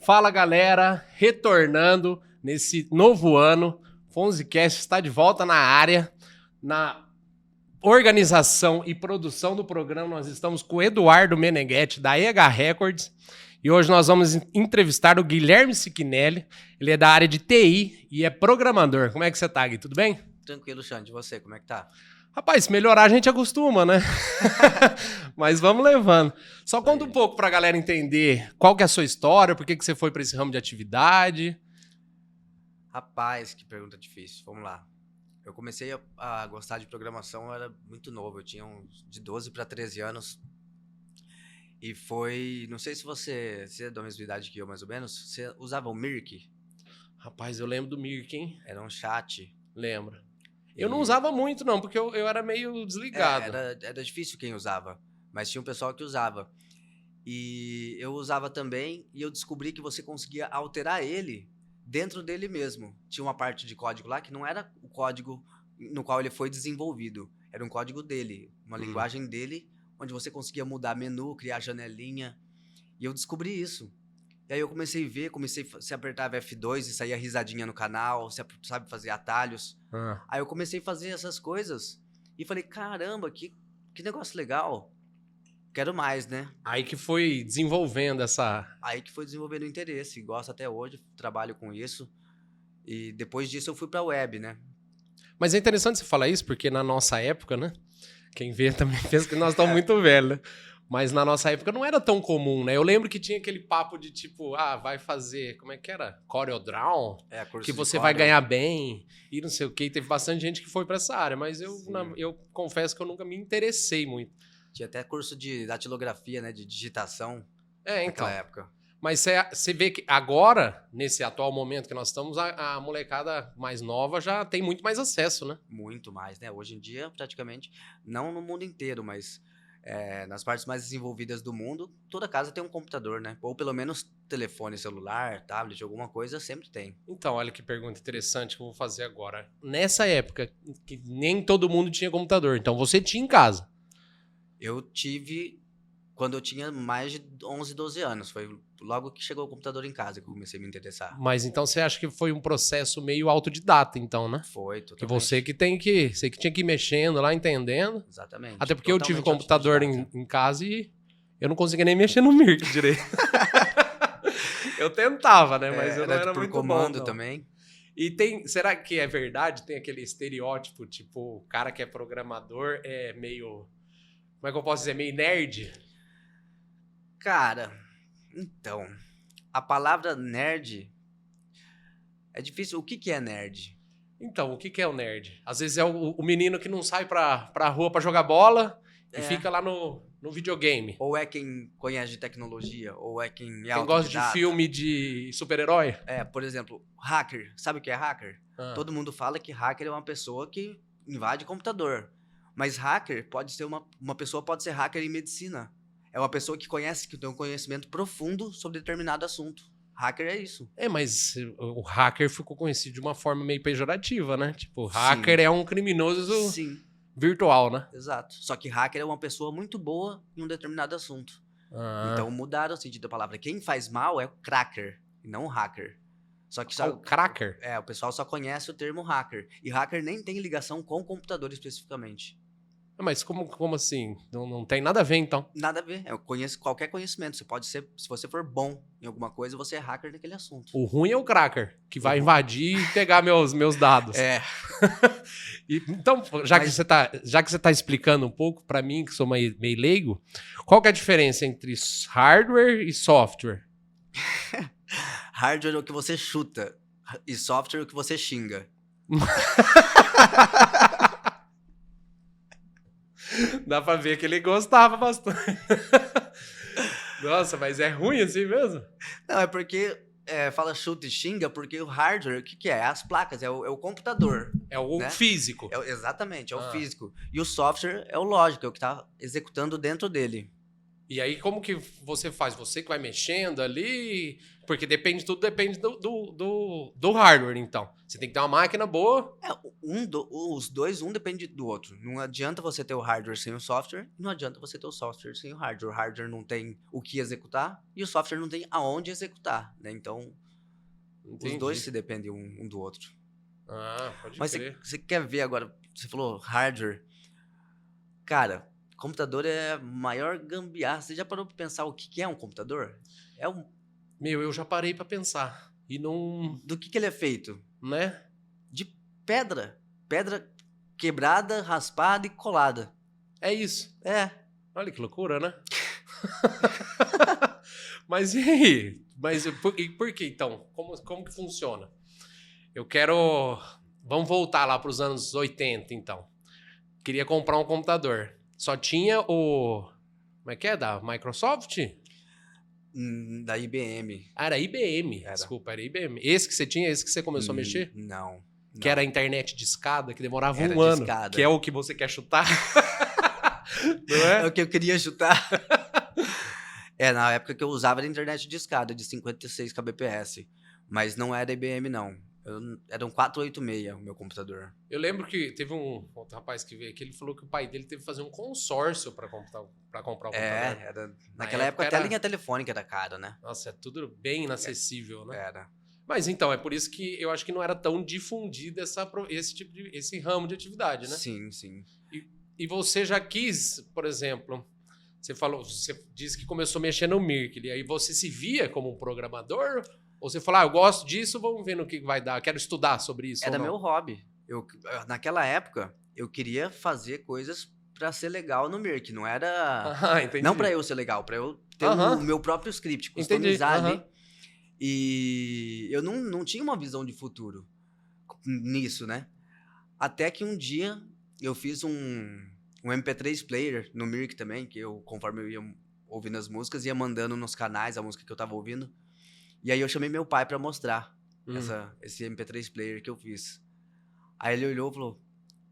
Fala galera, retornando nesse novo ano, Fonzicast está de volta na área, na organização e produção do programa. Nós estamos com o Eduardo Meneghetti da EH Records e hoje nós vamos entrevistar o Guilherme Siquinelli. Ele é da área de TI e é programador. Como é que você tá, Gui? Tudo bem? Tranquilo, Xande. E você, como é que tá? Rapaz, se melhorar a gente acostuma, né? Mas vamos levando. Só conta um pouco pra galera entender qual que é a sua história, por que você foi pra esse ramo de atividade. Rapaz, que pergunta difícil. Vamos lá. Eu comecei a gostar de programação, eu era muito novo. Eu tinha de 12 para 13 anos. E foi... Não sei se você é da mesma idade que eu, mais ou menos. Você usava o Mirk? Rapaz, eu lembro do Mirk, hein? Era um chat. Lembro. Eu não usava muito, não, porque eu era meio desligado. Era difícil quem usava, mas tinha um pessoal que usava. E eu usava também, e eu descobri que você conseguia alterar ele dentro dele mesmo. Tinha uma parte de código lá que não era o código no qual ele foi desenvolvido. Era um código dele, uma linguagem dele, onde você conseguia mudar menu, criar janelinha. E eu descobri isso. E aí eu comecei a ver, você apertava F2 e saía risadinha no canal, você sabe fazer atalhos. Aí eu comecei a fazer essas coisas e falei, caramba, que negócio legal. Quero mais, né? Aí que foi desenvolvendo essa... Aí que foi desenvolvendo o interesse. Gosto até hoje, trabalho com isso. E depois disso eu fui pra web, né? Mas é interessante você falar isso, porque na nossa época, né? Quem vê também pensa que nós estamos muito velhos, né? Mas na nossa época não era tão comum, né? Eu lembro que tinha aquele papo de tipo, vai fazer, como é que era? CorelDRAW, que você vai ganhar bem e não sei o quê. Teve bastante gente que foi pra essa área, mas eu confesso que eu nunca me interessei muito. Tinha até curso de datilografia, né? De digitação então. naquela época. Mas você vê que agora, nesse atual momento que nós estamos, a molecada mais nova já tem muito mais acesso, né? Muito mais, né? Hoje em dia, praticamente, não no mundo inteiro, mas... nas partes mais desenvolvidas do mundo, toda casa tem um computador, né? Ou pelo menos telefone celular, tablet, alguma coisa, sempre tem. Então, olha que pergunta interessante que eu vou fazer agora. Nessa época, que nem todo mundo tinha computador, então você tinha em casa? Eu tive quando eu tinha mais de 11, 12 anos. Foi logo que chegou o computador em casa que eu comecei a me interessar. Mas então você acha que foi um processo meio autodidata, então, né? Foi, totalmente. Que você que tinha que ir mexendo lá, entendendo. Exatamente. Até porque eu tive computador em casa e eu não conseguia nem mexer no Mirk direito. Eu tentava, né? Mas eu não era muito comando bom, também. E será que é verdade? Tem aquele estereótipo, tipo, o cara que é programador é meio... Como é que eu posso dizer? Meio nerd? Cara, então, a palavra nerd é difícil. O que é nerd? Então, o que é o nerd? Às vezes é o menino que não sai pra rua pra jogar bola e fica lá no videogame. Ou é quem conhece de tecnologia, ou é quem é quem gosta de filme de super-herói. Por exemplo, hacker. Sabe o que é hacker? Todo mundo fala que hacker é uma pessoa que invade computador. Mas hacker pode ser uma pessoa pode ser hacker em medicina. É uma pessoa que tem um conhecimento profundo sobre determinado assunto. Hacker é isso. Mas o hacker ficou conhecido de uma forma meio pejorativa, né? Tipo, hacker é um criminoso virtual, né? Exato. Só que hacker é uma pessoa muito boa em um determinado assunto. Então mudaram o sentido da palavra. Quem faz mal é o cracker, e não o hacker. Só que o cracker? O pessoal só conhece o termo hacker. E hacker nem tem ligação com o computador especificamente. Mas como assim? Não tem nada a ver, então? Nada a ver. Eu conheço qualquer conhecimento. Você pode ser, se você for bom em alguma coisa, você é hacker naquele assunto. O ruim é o cracker, que vai invadir e pegar meus dados. Então, já que você tá explicando um pouco, pra mim, que sou meio leigo, qual que é a diferença entre hardware e software? Hardware é o que você chuta e software é o que você xinga. Dá pra ver que ele gostava bastante. Nossa, mas é ruim assim mesmo? Não, é porque fala chuta e xinga, porque o hardware, o que é? As placas, é o computador. É o físico. Exatamente, é o físico. E o software é o lógico, é o que tá executando dentro dele. E aí, como que você faz? Você que vai mexendo ali? Porque tudo depende do hardware, então. Você tem que ter uma máquina boa. Os dois, um depende do outro. Não adianta você ter o hardware sem o software, e não adianta você ter o software sem o hardware. O hardware não tem o que executar e o software não tem aonde executar, né? Então, os dois Entendi. se dependem um do outro. Ah, pode Mas crer. você quer ver agora, você falou hardware. Cara, computador é a maior gambiarra. Você já parou pra pensar o que é um computador? Meu, eu já parei pra pensar. E não. Do que ele é feito? Né? De pedra. Pedra quebrada, raspada e colada. É isso. É. Olha que loucura, né? Mas e aí? E por que então? Como que funciona? Eu quero. Vamos voltar lá para os anos 80, então. Queria comprar um computador. Só tinha o. Como é que é? Da Microsoft? Da IBM. Ah, era IBM. Era. Desculpa, era IBM. Esse que você tinha, esse que você começou a mexer? Não. Que era a internet de escada, que demorava Era um ano. discada. Que é o que você quer chutar. Não é? É o que eu queria chutar. Na época que eu usava era internet de escada, de 56 kbps. Mas não era IBM, não. Era um 486 o meu computador. Eu lembro que teve um outro rapaz que veio aqui, ele falou que o pai dele teve que fazer um consórcio para comprar o computador. Naquela época até a linha telefônica era cara, né? Nossa, é tudo bem inacessível, né? Era. Mas então, é por isso que eu acho que não era tão difundido esse ramo de atividade, né? Sim, sim. E você já quis, por exemplo, você disse que começou a mexer no Mirk, e aí você se via como um programador? Ou você falou, eu gosto disso, vamos ver no que vai dar, quero estudar sobre isso? Era meu hobby. Naquela época, eu queria fazer coisas pra ser legal no Mirk. Não era... Entendi. Não pra eu ser legal, pra eu ter o meu próprio script, customizar ali. E eu não tinha uma visão de futuro nisso, né? Até que um dia eu fiz um MP3 player no Mirk também, que conforme eu ia ouvindo as músicas, ia mandando nos canais a música que eu tava ouvindo. E aí eu chamei meu pai pra mostrar esse MP3 player que eu fiz. Aí ele olhou e falou...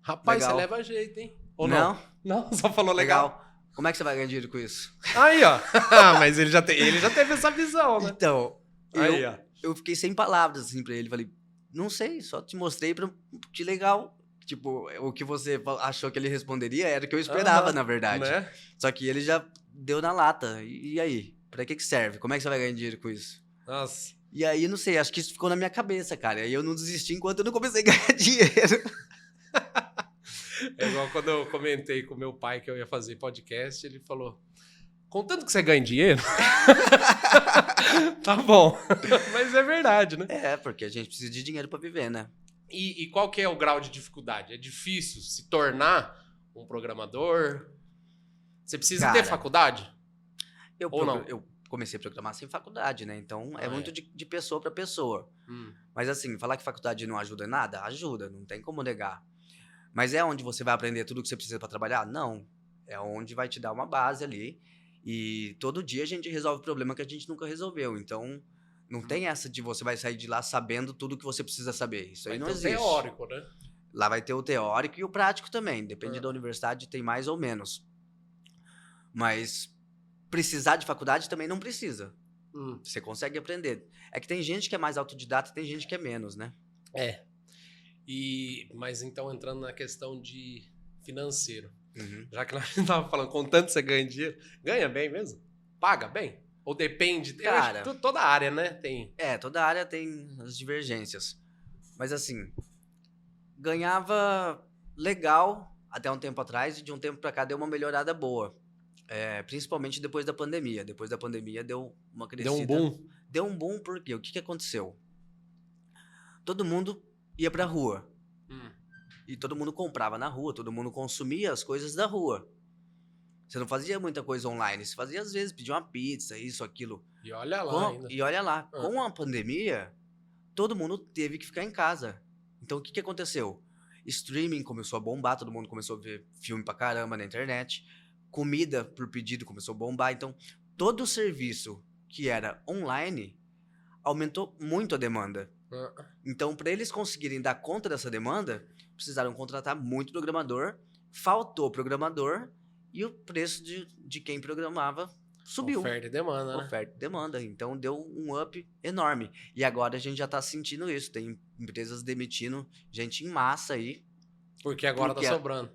Rapaz, legal. você leva jeito, hein? Ou não? Não, só falou legal. Como é que você vai ganhar dinheiro com isso? Aí, ó. Mas ele já teve essa visão, né? Então, Aí, ó. eu fiquei sem palavras assim pra ele. Falei, não sei, só te mostrei que legal. Tipo, o que você achou que ele responderia era o que eu esperava, na verdade. Né? Só que ele já deu na lata. E aí? Pra que serve? Como é que você vai ganhar dinheiro com isso? Nossa. E aí, não sei, acho que isso ficou na minha cabeça, cara. E aí eu não desisti enquanto eu não comecei a ganhar dinheiro. É igual quando eu comentei com meu pai que eu ia fazer podcast, ele falou, contanto que você ganha dinheiro, tá bom. Mas é verdade, né? Porque a gente precisa de dinheiro pra viver, né? E qual que é o grau de dificuldade? É difícil se tornar um programador? Você precisa ter faculdade? Ou não? Eu comecei a programar sem faculdade, né? Então é muito de pessoa pra pessoa. Mas assim, falar que faculdade não ajuda em nada? Ajuda, não tem como negar. Mas é onde você vai aprender tudo que você precisa pra trabalhar? Não. É onde vai te dar uma base ali. E todo dia a gente resolve problema que a gente nunca resolveu. Então, não tem essa de você vai sair de lá sabendo tudo que você precisa saber. Isso aí não existe. Vai ter o teórico, né? Lá vai ter o teórico e o prático também. Depende da universidade, tem mais ou menos. Mas precisar de faculdade também não precisa. Você consegue aprender. É que tem gente que é mais autodidata e tem gente que é menos, né? Mas então, entrando na questão de financeiro, já que nós estávamos falando, contanto você ganha dinheiro, ganha bem mesmo? Paga bem? Ou depende? Cara, toda área, né? Tem. Toda área tem as divergências. Mas assim, ganhava legal até um tempo atrás e de um tempo pra cá deu uma melhorada boa. Principalmente depois da pandemia. Depois da pandemia deu uma crescida. Deu um boom? Deu um boom porque o que aconteceu? Todo mundo ia pra rua. E todo mundo comprava na rua, todo mundo consumia as coisas da rua. Você não fazia muita coisa online, você fazia às vezes, pedia uma pizza, isso, aquilo. E olha lá ainda. E olha lá, com a pandemia, todo mundo teve que ficar em casa. Então o que aconteceu? Streaming começou a bombar, todo mundo começou a ver filme pra caramba na internet. Comida por pedido começou a bombar. Então todo o serviço que era online aumentou muito a demanda. Então, para eles conseguirem dar conta dessa demanda, precisaram contratar muito programador, faltou programador e o preço de quem programava subiu. Oferta e demanda, né? Oferta e demanda. Então deu um up enorme. E agora a gente já tá sentindo isso. Tem empresas demitindo gente em massa aí. Porque agora Porque tá sobrando.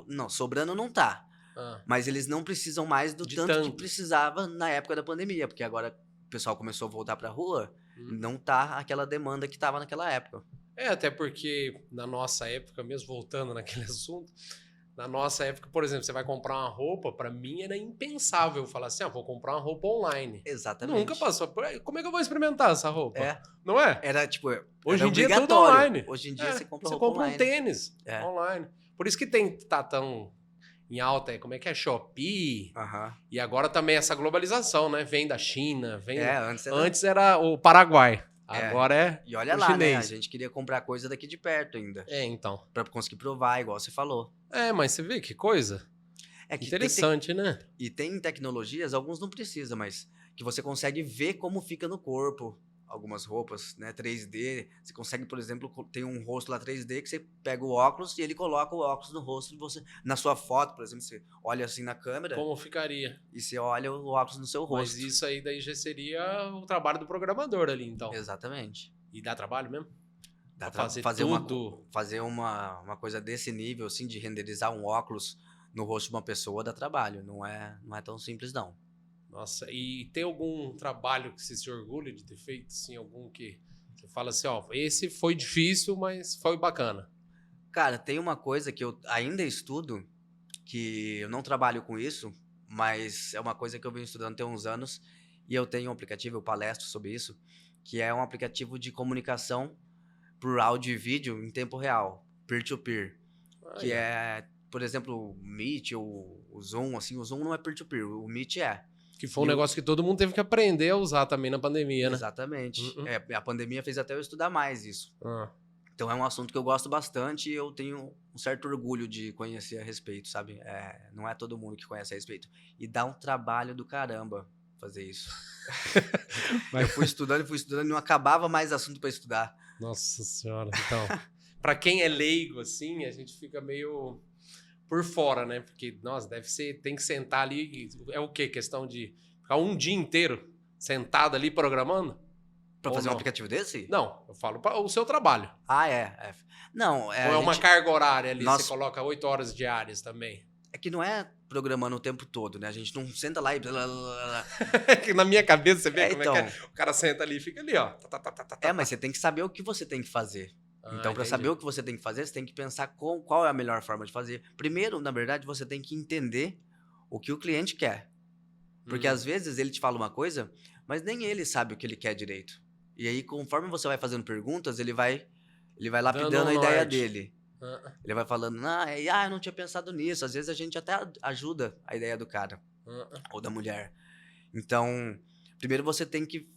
não, sobrando não tá. Ah, Mas eles não precisam mais do De tanto que tanto. precisava na época da pandemia. Porque agora o pessoal começou a voltar pra rua. Não tá aquela demanda que tava naquela época. até porque na nossa época, mesmo voltando naquele assunto, na nossa época, por exemplo, você vai comprar uma roupa, pra mim era impensável falar assim, vou comprar uma roupa online. Exatamente. Nunca passou. Como é que eu vou experimentar essa roupa? É. Não é? Era tipo. Hoje era em dia é tudo obrigatório. online. Hoje em dia você compra Você roupa compra online. um tênis É. online. Por isso que tá tão em alta, como é que é? Shopee. Aham. E agora também essa globalização, né? Vem da China, vem... Antes era... Antes era o Paraguai. Agora é E olha o lá, né? A chinês. gente queria comprar coisa daqui de perto ainda. Então. Pra conseguir provar, igual você falou. Mas você vê que coisa É que interessante, né? E tem tecnologias, alguns não precisa, mas que você consegue ver como fica no corpo. Algumas roupas, né? 3D. Você consegue, por exemplo, tem um rosto lá 3D que você pega o óculos e ele coloca o óculos no rosto de você. Na sua foto, por exemplo, você olha assim na câmera Como ficaria. e você olha o óculos no seu rosto. Mas isso aí daí já seria o trabalho do programador ali, então. Exatamente. E dá trabalho mesmo? Dá pra fazer tudo. Fazer uma coisa desse nível, assim, de renderizar um óculos no rosto de uma pessoa dá trabalho. Não é tão simples, não. Nossa, e tem algum trabalho que você se orgulha de ter feito, assim, algum que você fala assim, esse foi difícil, mas foi bacana? Cara, tem uma coisa que eu ainda estudo, que eu não trabalho com isso, mas é uma coisa que eu venho estudando tem uns anos, e eu tenho um aplicativo, eu palestro sobre isso, que é um aplicativo de comunicação por áudio e vídeo em tempo real, peer-to-peer, que é, por exemplo, o Meet ou o Zoom, assim, o Zoom não é peer-to-peer, o Meet é. Que foi um negócio que todo mundo teve que aprender a usar também na pandemia, né? Exatamente. A pandemia fez até eu estudar mais isso. Ah. Então é um assunto que eu gosto bastante e eu tenho um certo orgulho de conhecer a respeito, sabe? Não é todo mundo que conhece a respeito. E dá um trabalho do caramba fazer isso. Eu fui estudando e não acabava mais assunto para estudar. Nossa senhora. Então, pra quem é leigo, assim, a gente fica meio por fora, né? Porque, nossa, tem que sentar ali. É o quê? Questão de ficar um dia inteiro sentado ali programando? Pra fazer não? Um aplicativo desse? Não, eu falo para o seu trabalho. Não, Ou é uma carga horária ali, Nossa. você coloca 8 horas diárias também? É que não é programando o tempo todo, né? A gente não senta lá e... Que na minha cabeça, você vê como então, é que é? O cara senta ali e fica ali, ó. Mas você tem que saber o que você tem que fazer. Então, para entendi. saber o que você tem que fazer, você tem que pensar qual é a melhor forma de fazer. Primeiro, na verdade, você tem que entender o que o cliente quer. Porque às vezes ele te fala uma coisa, mas nem ele sabe o que ele quer direito. E aí, conforme você vai fazendo perguntas, ele vai lapidando a ideia dele. Ele vai falando, eu não tinha pensado nisso. Às vezes a gente até ajuda a ideia do cara ou da mulher. Então, primeiro você tem que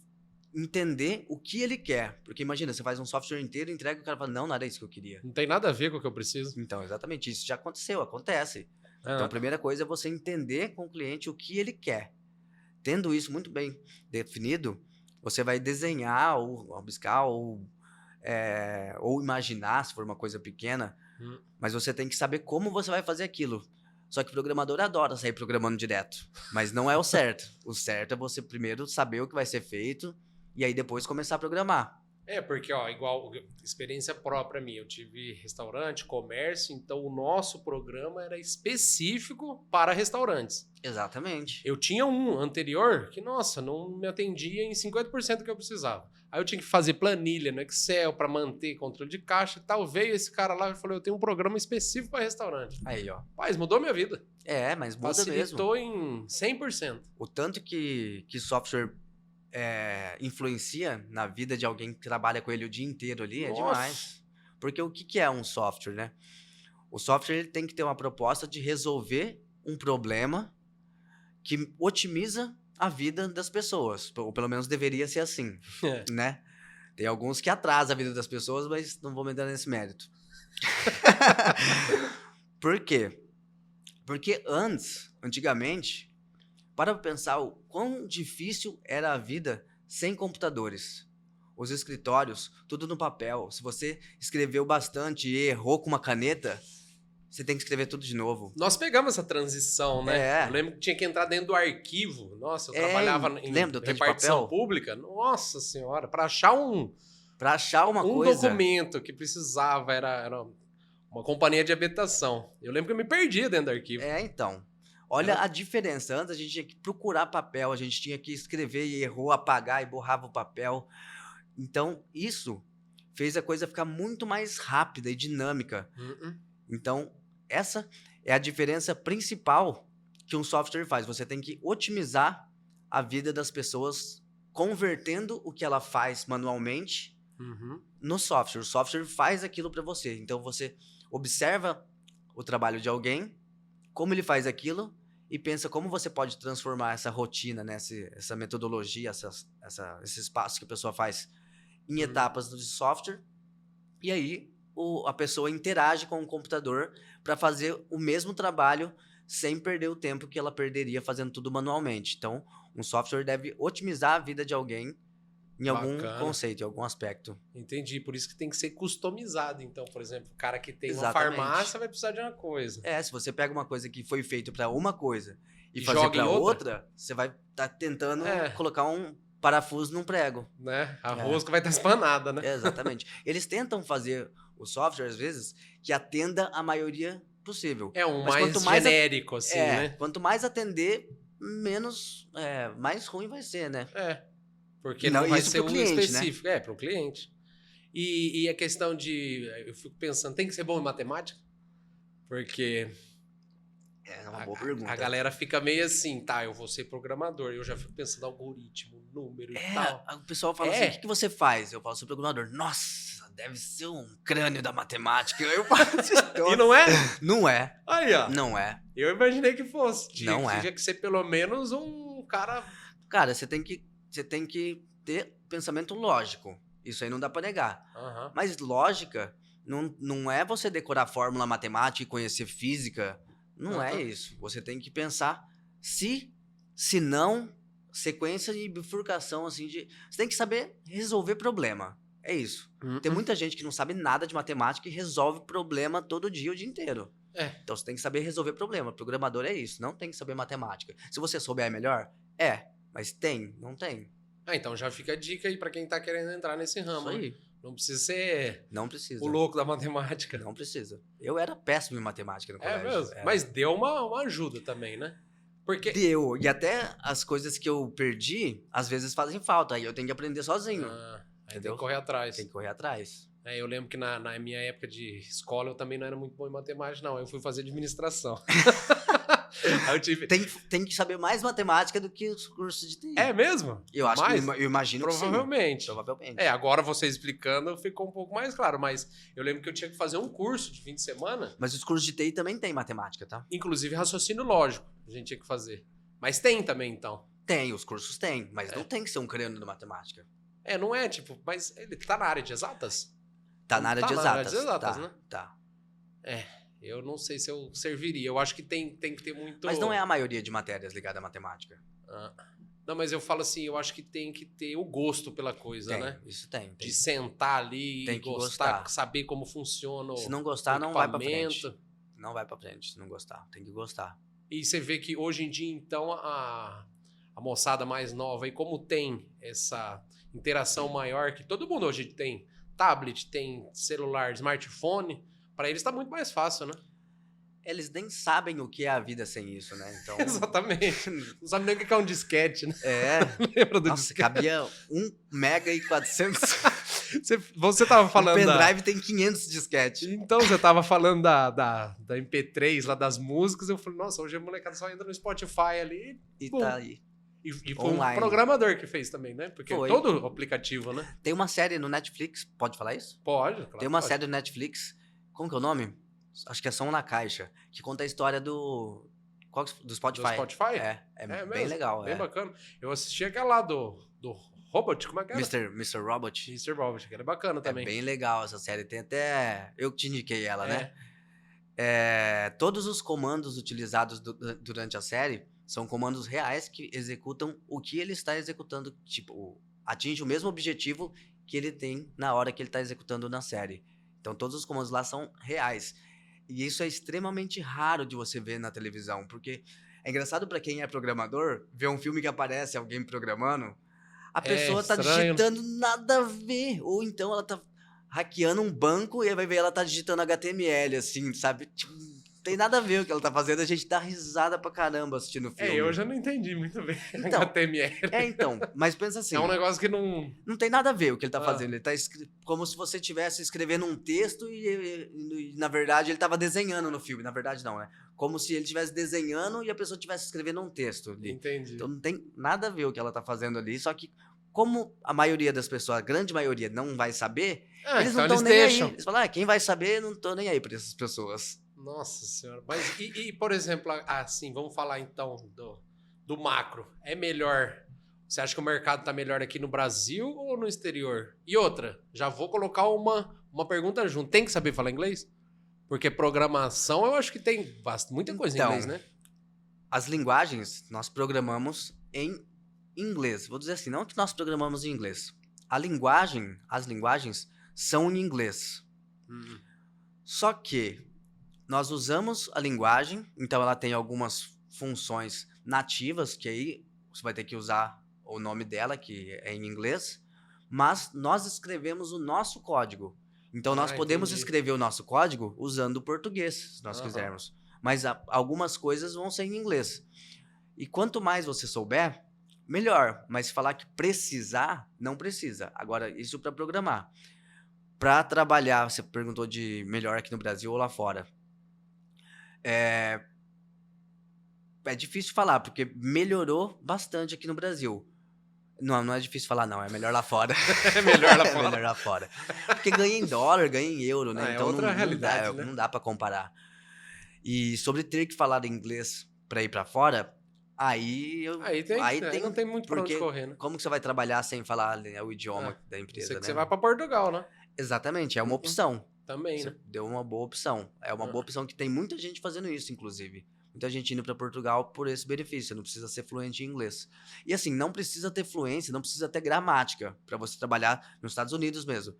entender o que ele quer. Porque imagina, você faz um software inteiro, entrega e o cara fala, não era isso que eu queria. Não tem nada a ver com o que eu preciso. Então, exatamente, isso já acontece. Então, a primeira coisa é você entender com o cliente o que ele quer. Tendo isso muito bem definido, você vai desenhar, ou rabiscar, ou imaginar, se for uma coisa pequena, mas você tem que saber como você vai fazer aquilo. Só que o programador adora sair programando direto, mas não é o certo. O certo é você primeiro saber o que vai ser feito, e aí depois começar a programar. Porque, igual experiência própria minha, eu tive restaurante, comércio, então o nosso programa era específico para restaurantes. Exatamente. Eu tinha um anterior que, nossa, não me atendia em 50% do que eu precisava. Aí eu tinha que fazer planilha no Excel para manter controle de caixa e tal. Veio esse cara lá e falou, eu tenho um programa específico para restaurante. Aí, ó. Mas mudou minha vida. Mas muda Facilitou mesmo. em 100%. O tanto que software influencia na vida de alguém que trabalha com ele o dia inteiro ali é demais. Porque o que é um software, né? O software ele tem que ter uma proposta de resolver um problema que otimiza a vida das pessoas. Ou pelo menos deveria ser assim, né? Tem alguns que atrasam a vida das pessoas, mas não vou me entrar nesse mérito. Por quê? Porque antigamente, para pensar o quão difícil era a vida sem computadores. Os escritórios, tudo no papel. Se você escreveu bastante e errou com uma caneta, Você tem que escrever tudo de novo. Nós pegamos essa transição, né? É. Eu lembro que tinha que entrar dentro do arquivo. Nossa, eu trabalhava em lembra do tanto de repartição papel? pública. Nossa senhora, para achar Pra achar uma um coisa... documento que precisava, era uma companhia de habitação. Eu lembro que eu me perdia dentro do arquivo. Então. Olha a diferença. Antes a gente tinha que procurar papel, a gente tinha que escrever e errou, apagar e borrava o papel. Então, isso fez a coisa ficar muito mais rápida e dinâmica. Então, essa é a diferença principal que um software faz. Você tem que otimizar a vida das pessoas convertendo o que ela faz manualmente no software. O software faz aquilo para você. Então, você observa o trabalho de alguém, como ele faz aquilo, e pensa como você pode transformar essa rotina, né, essa metodologia, esses passos que a pessoa faz em etapas do software. E aí, a pessoa interage com o computador para fazer o mesmo trabalho sem perder o tempo que ela perderia fazendo tudo manualmente. Então, um software deve otimizar a vida de alguém em algum conceito, em algum aspecto. Entendi, por isso que tem que ser customizado. Então, por exemplo, o cara que tem Exatamente. uma farmácia vai precisar de uma coisa. Se você pega uma coisa que foi feita para uma coisa e fazer joga para em outra, você vai estar tentando colocar um parafuso num prego. Né? A rosca vai estar espanada, né? Exatamente. Eles tentam fazer o software, às vezes, que atenda a maioria possível. Mas mais genérico, assim, né? Quanto mais atender, mais ruim vai ser, né? Porque não vai ser cliente, específico. Né? Para o cliente. E a questão de... Eu fico pensando, tem que ser bom em matemática? Porque... É uma boa pergunta. A galera fica meio assim, eu vou ser programador. Eu já fico pensando algoritmo, número e tal. O pessoal fala assim, o que você faz? Eu falo, sou programador. Nossa, deve ser um crânio da matemática. Eu falo, e não é? Não é. Aí, ó. Não é. Eu imaginei que fosse. Tinha que ser pelo menos um cara... Cara, você tem que ter pensamento lógico. Isso aí não dá pra negar. Mas lógica não é você decorar fórmula matemática e conhecer física. Não é isso. Você tem que pensar se não, sequência de bifurcação, assim, você tem que saber resolver problema. É isso. Tem muita gente que não sabe nada de matemática e resolve problema todo dia, o dia inteiro. Então você tem que saber resolver problema. Programador é isso. Não tem que saber matemática. Se você souber, é melhor? Mas não tem. Então já fica a dica aí pra quem tá querendo entrar nesse ramo. Isso aí. Não precisa ser o louco da matemática. Não precisa. Eu era péssimo em matemática no colégio. Mesmo? Mas deu uma ajuda também, né? Porque... Deu. E até as coisas que eu perdi, às vezes fazem falta. Aí eu tenho que aprender sozinho. Aí tem que correr atrás. Tem que correr atrás. Eu lembro que na minha época de escola eu também não era muito bom em matemática, não. Eu fui fazer administração. Aí eu tem que saber mais matemática do que os cursos de TI. É mesmo? Eu acho eu imagino provavelmente. Que sim. Provavelmente. Agora você explicando ficou um pouco mais claro, mas eu lembro que eu tinha que fazer um curso de fim de semana. Mas os cursos de TI também tem matemática, tá? Inclusive raciocínio lógico, a gente tinha que fazer. Mas tem também, então? Tem, os cursos tem, mas não tem que ser um crânio da matemática. Não é, mas ele tá na área de exatas? Tá na área de exatas. Né? Tá. Eu não sei se eu serviria. Eu acho que tem que ter muito... Mas não é a maioria de matérias ligadas à matemática. Não, mas eu falo assim, eu acho que tem que ter o gosto pela coisa, né? Isso tem. De sentar ali tem e que gostar, saber como funciona. Se não gostar, não vai pra frente. Não vai pra frente se não gostar. Tem que gostar. E você vê que hoje em dia, então, a moçada mais nova, e como tem essa interação maior, que todo mundo hoje tem tablet, tem celular, smartphone, para eles tá muito mais fácil, né? Eles nem sabem o que é a vida sem isso, né? Então... Exatamente. Não sabe nem o que é um disquete, né? Lembra do disquete? Cabia 1 mega e 400... Você tava falando... O pendrive tem 500 disquetes. Então, você tava falando da MP3, lá das músicas, eu falei, nossa, hoje a molecada só entra no Spotify ali e tá aí. E foi online. Um programador que fez também, né? Porque foi. Todo aplicativo, né? Tem uma série no Netflix, pode falar isso? Pode, claro. Tem uma série no Netflix, como que é o nome? Acho que é Som na Caixa, que conta a história do Spotify. Do Spotify? É bem legal. Bem bacana. Eu assisti aquela lá do Robot, como é que era? Mr. Robot. Mr. Robot, que era bacana também. É bem legal essa série, tem até... Eu que te indiquei ela, né? Todos os comandos utilizados durante a série são comandos reais que executam o que ele está executando, tipo, atinge o mesmo objetivo que ele tem na hora que ele está executando na série. Então, todos os comandos lá são reais. E isso é extremamente raro de você ver na televisão, porque é engraçado para quem é programador, ver um filme que aparece alguém programando, a É pessoa tá estranho. digitando nada a ver, ou então ela tá hackeando um banco e aí vai ver ela tá digitando HTML, assim, sabe? Tipo, não tem nada a ver o que ela tá fazendo, a gente dá risada pra caramba assistindo o filme. Eu já não entendi muito bem Então, HTML. mas pensa assim, É um negócio que não... não tem nada a ver o que ele tá Ah. fazendo. Ele tá como se você estivesse escrevendo um texto e, na verdade, ele tava desenhando no filme. Na verdade, não, né? Como se ele estivesse desenhando e a pessoa estivesse escrevendo um texto ali. Entendi. Então não tem nada a ver o que ela tá fazendo ali. Só que, como a maioria das pessoas, a grande maioria, não vai saber, eles não então estão eles nem deixam. aí. Eles falam, quem vai saber, não tô nem aí pra essas pessoas. Nossa senhora. Mas, por exemplo, assim, vamos falar então do macro. É melhor... Você acha que o mercado tá melhor aqui no Brasil ou no exterior? E outra, já vou colocar uma pergunta junto. Tem que saber falar inglês? Porque programação eu acho que tem muita coisa em Então, inglês, né? As linguagens nós programamos em inglês. Vou dizer assim, não que nós programamos em inglês. As linguagens são em inglês. Só que nós usamos a linguagem, então ela tem algumas funções nativas, que aí você vai ter que usar o nome dela, que é em inglês, mas nós escrevemos o nosso código. Então nós podemos Entendi. escrever o nosso código usando o português, se nós quisermos. Mas algumas coisas vão ser em inglês. E quanto mais você souber, melhor. Mas se falar que precisar, não precisa. Agora, isso para programar. Para trabalhar, você perguntou de melhor aqui no Brasil ou lá fora. É difícil falar, porque melhorou bastante aqui no Brasil. Não é difícil falar, não. É melhor lá fora. É melhor lá É fora. melhor lá fora. Porque ganha em dólar, ganha em euro, né? É Então outra realidade, não dá, né? não dá para comparar. E sobre ter que falar inglês para ir para fora, aí não tem muito pra onde porque correr, né? como que você vai trabalhar sem falar o idioma da Não empresa, sei que né? você vai pra Portugal, né? Exatamente, é uma opção. Também, Você né? deu uma boa opção. É uma boa opção que tem muita gente fazendo isso, inclusive. Muita gente indo para Portugal por esse benefício. Não precisa ser fluente em inglês. E assim, não precisa ter fluência, não precisa ter gramática para você trabalhar nos Estados Unidos mesmo.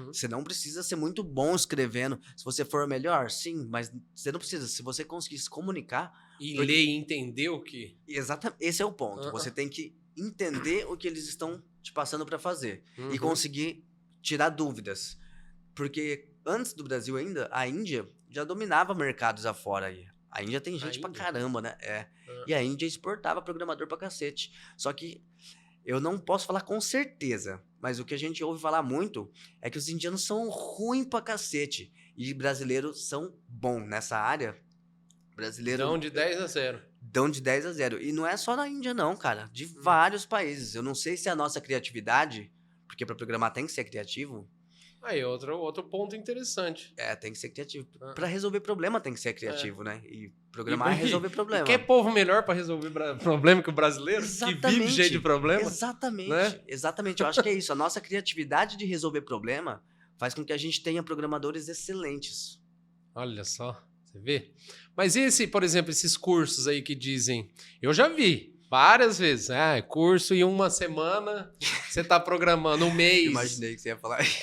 Você não precisa ser muito bom escrevendo. Se você for melhor, sim, mas você não precisa. Se você conseguir se comunicar... E ler e entender o que... Exatamente, esse é o ponto. Você tem que entender o que eles estão te passando para fazer. E conseguir tirar dúvidas. Porque antes do Brasil ainda, a Índia já dominava mercados afora aí. A Índia tem gente pra caramba, né? E a Índia exportava programador pra cacete. Só que eu não posso falar com certeza, mas o que a gente ouve falar muito é que os indianos são ruins pra cacete. E brasileiros são bons nessa área. Brasileiros Dão de 10 a 0. Dão de 10 a 0. E não é só na Índia não, cara. De vários países. Eu não sei se é a nossa criatividade, porque pra programar tem que ser criativo. Aí, outro ponto interessante. Tem que ser criativo. Pra resolver problema tem que ser criativo, né? E programar é E resolver problema. quer povo melhor pra resolver problema que o brasileiro? Exatamente. Que vive cheio de problema? Exatamente. Né? Exatamente. Eu acho que é isso. A nossa criatividade de resolver problema faz com que a gente tenha programadores excelentes. Olha só, você vê? Mas e por exemplo, esses cursos aí que dizem... Eu já vi várias vezes. Curso em uma semana, você tá programando um mês. Imaginei que você ia falar isso.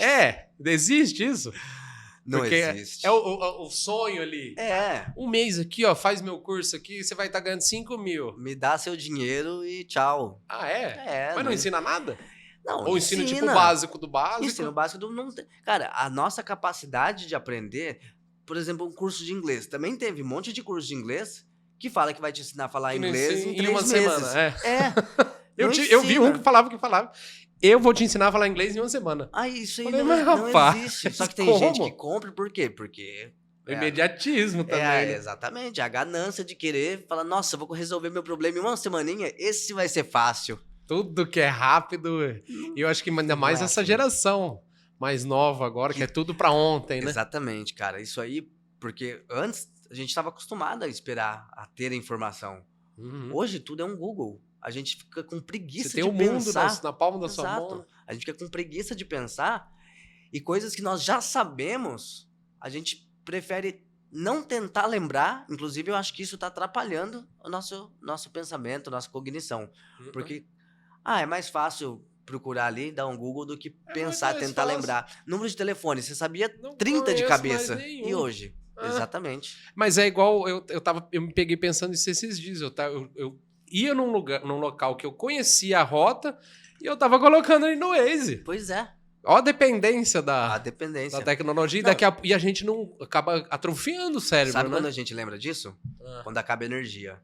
Existe isso? Não Porque existe. É o sonho ali. Um mês aqui, ó, faz meu curso aqui, você vai estar ganhando 5 mil. Me dá seu dinheiro e tchau. Mas não ensina nada? Não, ou ensina tipo o básico do básico? Ensina o básico do... Não tem. Cara, a nossa capacidade de aprender... Por exemplo, um curso de inglês. Também teve um monte de curso de inglês que fala que vai te ensinar a falar inglês em 3 meses. Semana. Eu vi um que falava. Eu vou te ensinar a falar inglês em uma semana. Isso aí Falei, não existe. Só que tem gente que compra, por quê? Porque... O imediatismo também. Né? Exatamente. A ganância de querer falar, nossa, eu vou resolver meu problema em uma semaninha, esse vai ser fácil. Tudo que é rápido. E eu acho que ainda mais essa geração mais nova agora, que é tudo pra ontem, né? Exatamente, cara. Isso aí, porque antes a gente estava acostumado a esperar, a ter a informação. Hoje tudo é um Google. A gente fica com preguiça de pensar. Você tem o mundo na palma da sua mão. A gente fica com preguiça de pensar e coisas que nós já sabemos, a gente prefere não tentar lembrar. Inclusive, eu acho que isso está atrapalhando o nosso pensamento, nossa cognição. Porque, é mais fácil procurar ali, dar um Google do que pensar, tentar lembrar. Número de telefone, você sabia 30 de cabeça. E hoje? Exatamente. Mas é igual, eu me peguei pensando nisso esses dias. Eu ia num local que eu conhecia a rota e eu tava colocando ele no Waze. Pois é. Ó a dependência A da dependência. tecnologia Não. e a gente não acaba atrofiando o cérebro, Sabe né? quando a gente lembra disso? Quando acaba a energia.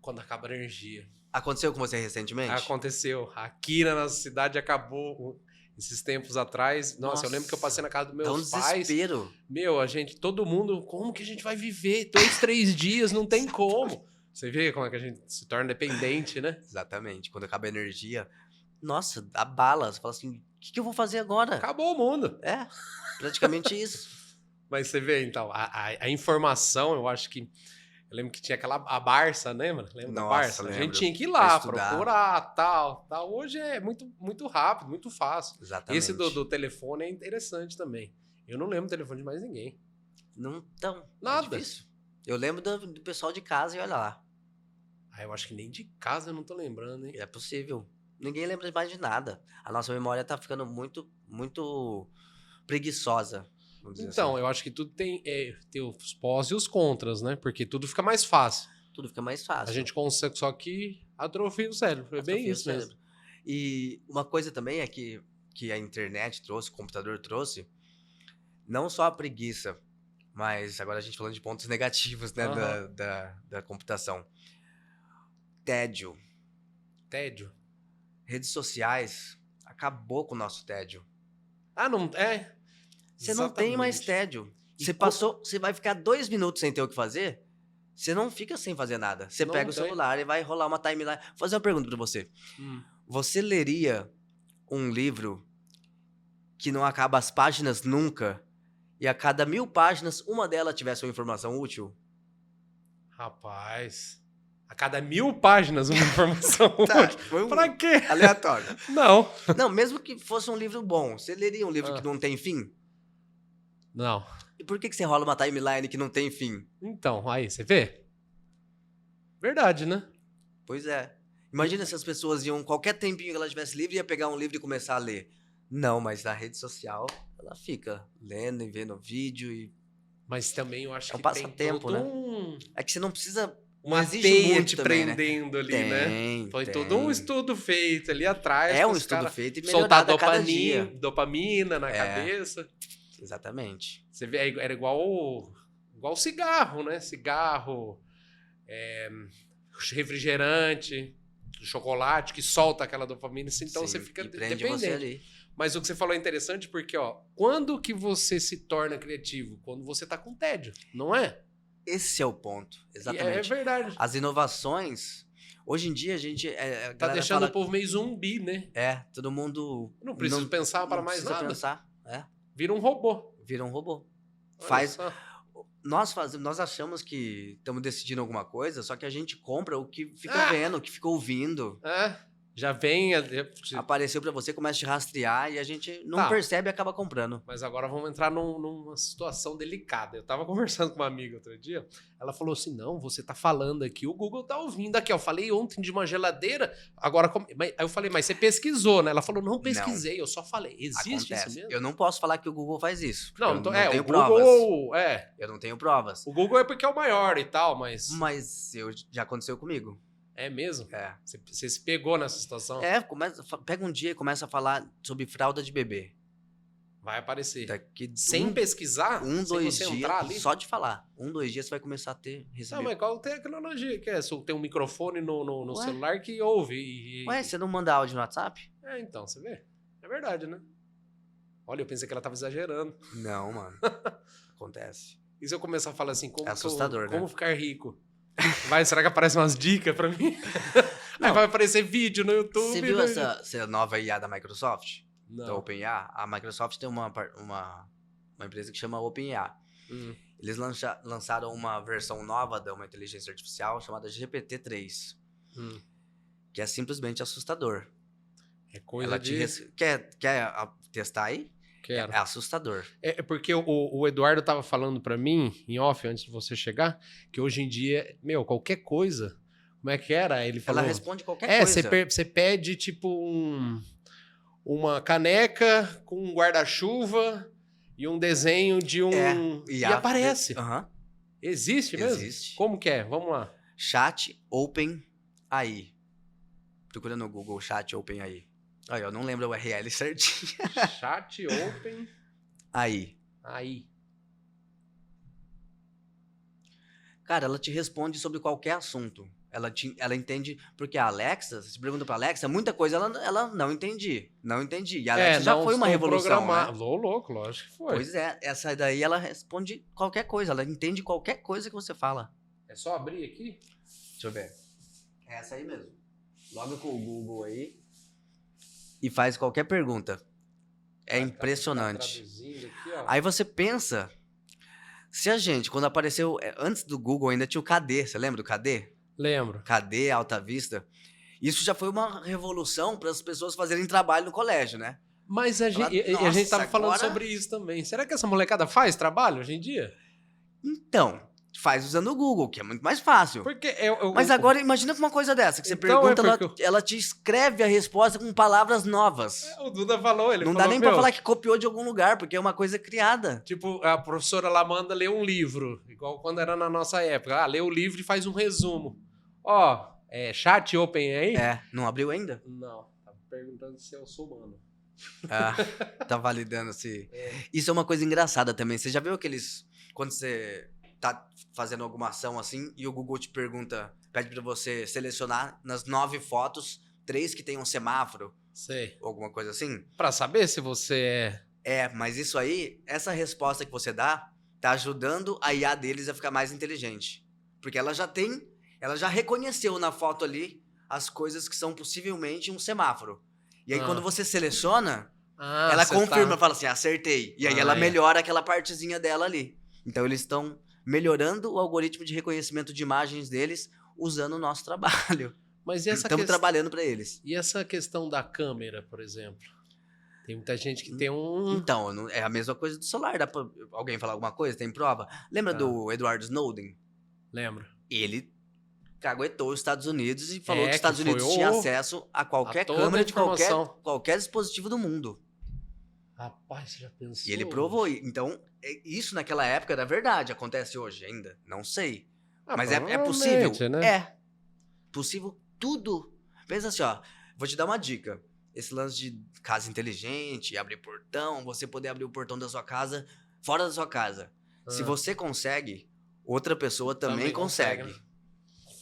Quando acaba a energia. Aconteceu com você recentemente? Aconteceu. Aqui na nossa cidade acabou esses tempos atrás. Nossa, eu lembro que eu passei na casa dos Dá um meus pais. desespero. Meu, todo mundo, como que a gente vai viver 2, 3 dias? Não tem como. Você vê como é que a gente se torna dependente, né? Exatamente. Quando acaba a energia, nossa, dá bala. Você fala assim, o que eu vou fazer agora? Acabou o mundo. É, praticamente isso. Mas você vê, então, a informação, eu acho que... Eu lembro que tinha a Barça, lembra? Lembra da Barça? A gente tinha que ir lá, procurar, tal. Hoje é muito, muito rápido, muito fácil. Exatamente. Esse do telefone é interessante também. Eu não lembro o telefone de mais ninguém. Não, então, nada. É difícil. Eu lembro do pessoal de casa e olha lá. Eu acho que nem de casa eu não tô lembrando, hein? É possível. Ninguém lembra mais de nada. A nossa memória tá ficando muito, muito preguiçosa. Então, eu acho que tudo tem os pós e os contras, né? Porque tudo fica mais fácil. Tudo fica mais fácil. A gente consegue, só que atrofia o cérebro. É bem isso mesmo. E uma coisa também é que a internet trouxe, o computador trouxe, não só a preguiça, mas agora a gente falando de pontos negativos, né, da computação. Tédio. Redes sociais acabou com o nosso tédio. Não é? Você não tem mais tédio. Você vai ficar 2 minutos sem ter o que fazer, você não fica sem fazer nada. Você pega o celular e vai rolar uma timeline. Vou fazer uma pergunta pra você. Você leria um livro que não acaba as páginas nunca e a cada 1000 páginas, uma delas tivesse uma informação útil? Rapaz... A cada 1000 páginas uma informação útil. Pra quê? Aleatório. Não. Não, mesmo que fosse um livro bom, você leria um livro que não tem fim? Não. E por que você rola uma timeline que não tem fim? Então, aí, você vê? Verdade, né? Pois é. Imagina se as pessoas iam, qualquer tempinho que ela tivesse livre, ia pegar um livro e começar a ler. Não, mas na rede social, ela fica lendo e vendo vídeo e... Mas também eu acho é um que passatempo, tem né? É que você não precisa... uma teia te prendendo ali, né? Foi todo um estudo feito ali atrás. É um estudo feito e soltar melhorado a cada dia. dopamina na cabeça. Exatamente. Você vê, era igual cigarro, né? Cigarro, refrigerante, chocolate, que solta aquela dopamina, então você fica dependente. Você ali. Mas o que você falou é interessante porque, quando que você se torna criativo? Quando você tá com tédio, não é? Esse é o ponto, exatamente. É verdade. As inovações, hoje em dia a gente... tá deixando o povo meio zumbi, né? Todo mundo... Não precisa pensar para mais nada. Não precisa pensar, Vira um robô. Nós achamos que estamos decidindo alguma coisa, só que a gente compra o que fica vendo, o que fica ouvindo. Já vem... Apareceu pra você, começa a te rastrear e a gente não percebe e acaba comprando. Mas agora vamos entrar numa situação delicada. Eu tava conversando com uma amiga outro dia, ela falou assim, não, você tá falando aqui, o Google tá ouvindo aqui. Eu falei ontem de uma geladeira, agora... Aí eu falei, mas você pesquisou, né? Ela falou, não pesquisei, eu só falei. Existe isso mesmo? Eu não posso falar que o Google faz isso. Não, eu não tenho o provas. Google... Eu não tenho provas. O Google é porque é o maior e tal, mas... Mas já aconteceu comigo. É mesmo? É. Você se pegou nessa situação? Pega um dia e começa a falar sobre fralda de bebê. Vai aparecer. Sem pesquisar? 1, 2 dias, entrar ali? só de falar. 1, 2 dias você vai começar a receber. Não, mas qual tecnologia que é? Tem um microfone no celular que ouve Ué, você não manda áudio no WhatsApp? Então, você vê? É verdade, né? Olha, eu pensei que ela tava exagerando. Não, mano. Acontece. E se eu começar a falar assim, como assustador, ficar rico? Será que aparecem umas dicas pra mim? Aí vai aparecer vídeo no YouTube. Você viu essa nova IA da Microsoft? Não. Da OpenIA? A Microsoft tem uma empresa que chama OpenIA. Eles lançaram uma versão nova de uma inteligência artificial chamada GPT-3. Que é simplesmente assustador. É coisa Quer testar aí? Quero. É assustador. É porque o Eduardo tava falando pra mim, em off, antes de você chegar, que hoje em dia, qualquer coisa... Como é que era? Ele falou... Ela responde qualquer coisa. Você pede, tipo, uma caneca com um guarda-chuva e um desenho de um... E aparece. Aham. Existe mesmo? Existe. Como que é? Vamos lá. Chat Open AI. Procura no Google Chat Open AI. Olha, eu não lembro o URL certinho. Chat Open AI. AI. Cara, ela te responde sobre qualquer assunto. Ela entende, porque a Alexa, você pergunta pra Alexa, muita coisa ela não entendi. Não entendi. E a Alexa já não foi uma estou revolução, né? Ô, louco, lógico que foi. Pois é, essa daí ela responde qualquer coisa, ela entende qualquer coisa que você fala. É só abrir aqui? Deixa eu ver. É essa aí mesmo. Loga com o Google aí e faz qualquer pergunta. É impressionante. Traduzindo aqui, ó. Aí você pensa, se a gente, quando apareceu, antes do Google ainda tinha o KD, você lembra do KD? Lembro. KD, Alta Vista. Isso já foi uma revolução para as pessoas fazerem trabalho no colégio, né? Mas a gente tava falando sobre isso também. Será que essa molecada faz trabalho hoje em dia? Então, faz usando o Google, que é muito mais fácil. Porque Mas agora, imagina uma coisa dessa, que você Então, pergunta, ela te escreve a resposta com palavras novas. o Duda falou, ele Não falou, dá nem pra falar que copiou de algum lugar, porque é uma coisa criada. Tipo, a professora lá manda ler um livro, igual quando era na nossa época. Ah, lê o livro e faz um resumo. Ó, chat open aí? Não abriu ainda? Não, tá perguntando se eu sou humano. Ah, tá validando se... Isso é uma coisa engraçada também. Você já viu aqueles... Quando você tá fazendo alguma ação assim e o Google te pergunta, pede pra você selecionar nas 9 fotos, 3 que tem um semáforo? Sei. Ou alguma coisa assim? Pra saber se você Mas isso aí, essa resposta que você dá, tá ajudando a IA deles a ficar mais inteligente. Porque ela já reconheceu na foto ali as coisas que são possivelmente um semáforo. E aí quando você seleciona, ela confirma, fala assim, acertei. E aí ela melhora aquela partezinha dela ali. Então eles estão melhorando o algoritmo de reconhecimento de imagens deles usando o nosso trabalho. Mas e essa Estamos trabalhando para eles. E essa questão da câmera, por exemplo? Tem muita gente que tem um... Então, é a mesma coisa do celular. Dá pra alguém falar alguma coisa? Tem prova? Lembra do Edward Snowden? Lembro. Ele caguetou os Estados Unidos e falou que os que Estados Unidos tinha acesso a qualquer câmera de qualquer dispositivo do mundo. Rapaz, você já pensou? E ele provou. Então, isso naquela época era verdade. Acontece hoje ainda? Não sei. Mas é possível? Né? É. Possível tudo. Pensa assim, ó. Vou te dar uma dica. Esse lance de casa inteligente, abrir portão, você poder abrir o portão da sua casa fora da sua casa. Se você consegue, outra pessoa também consegue. Né?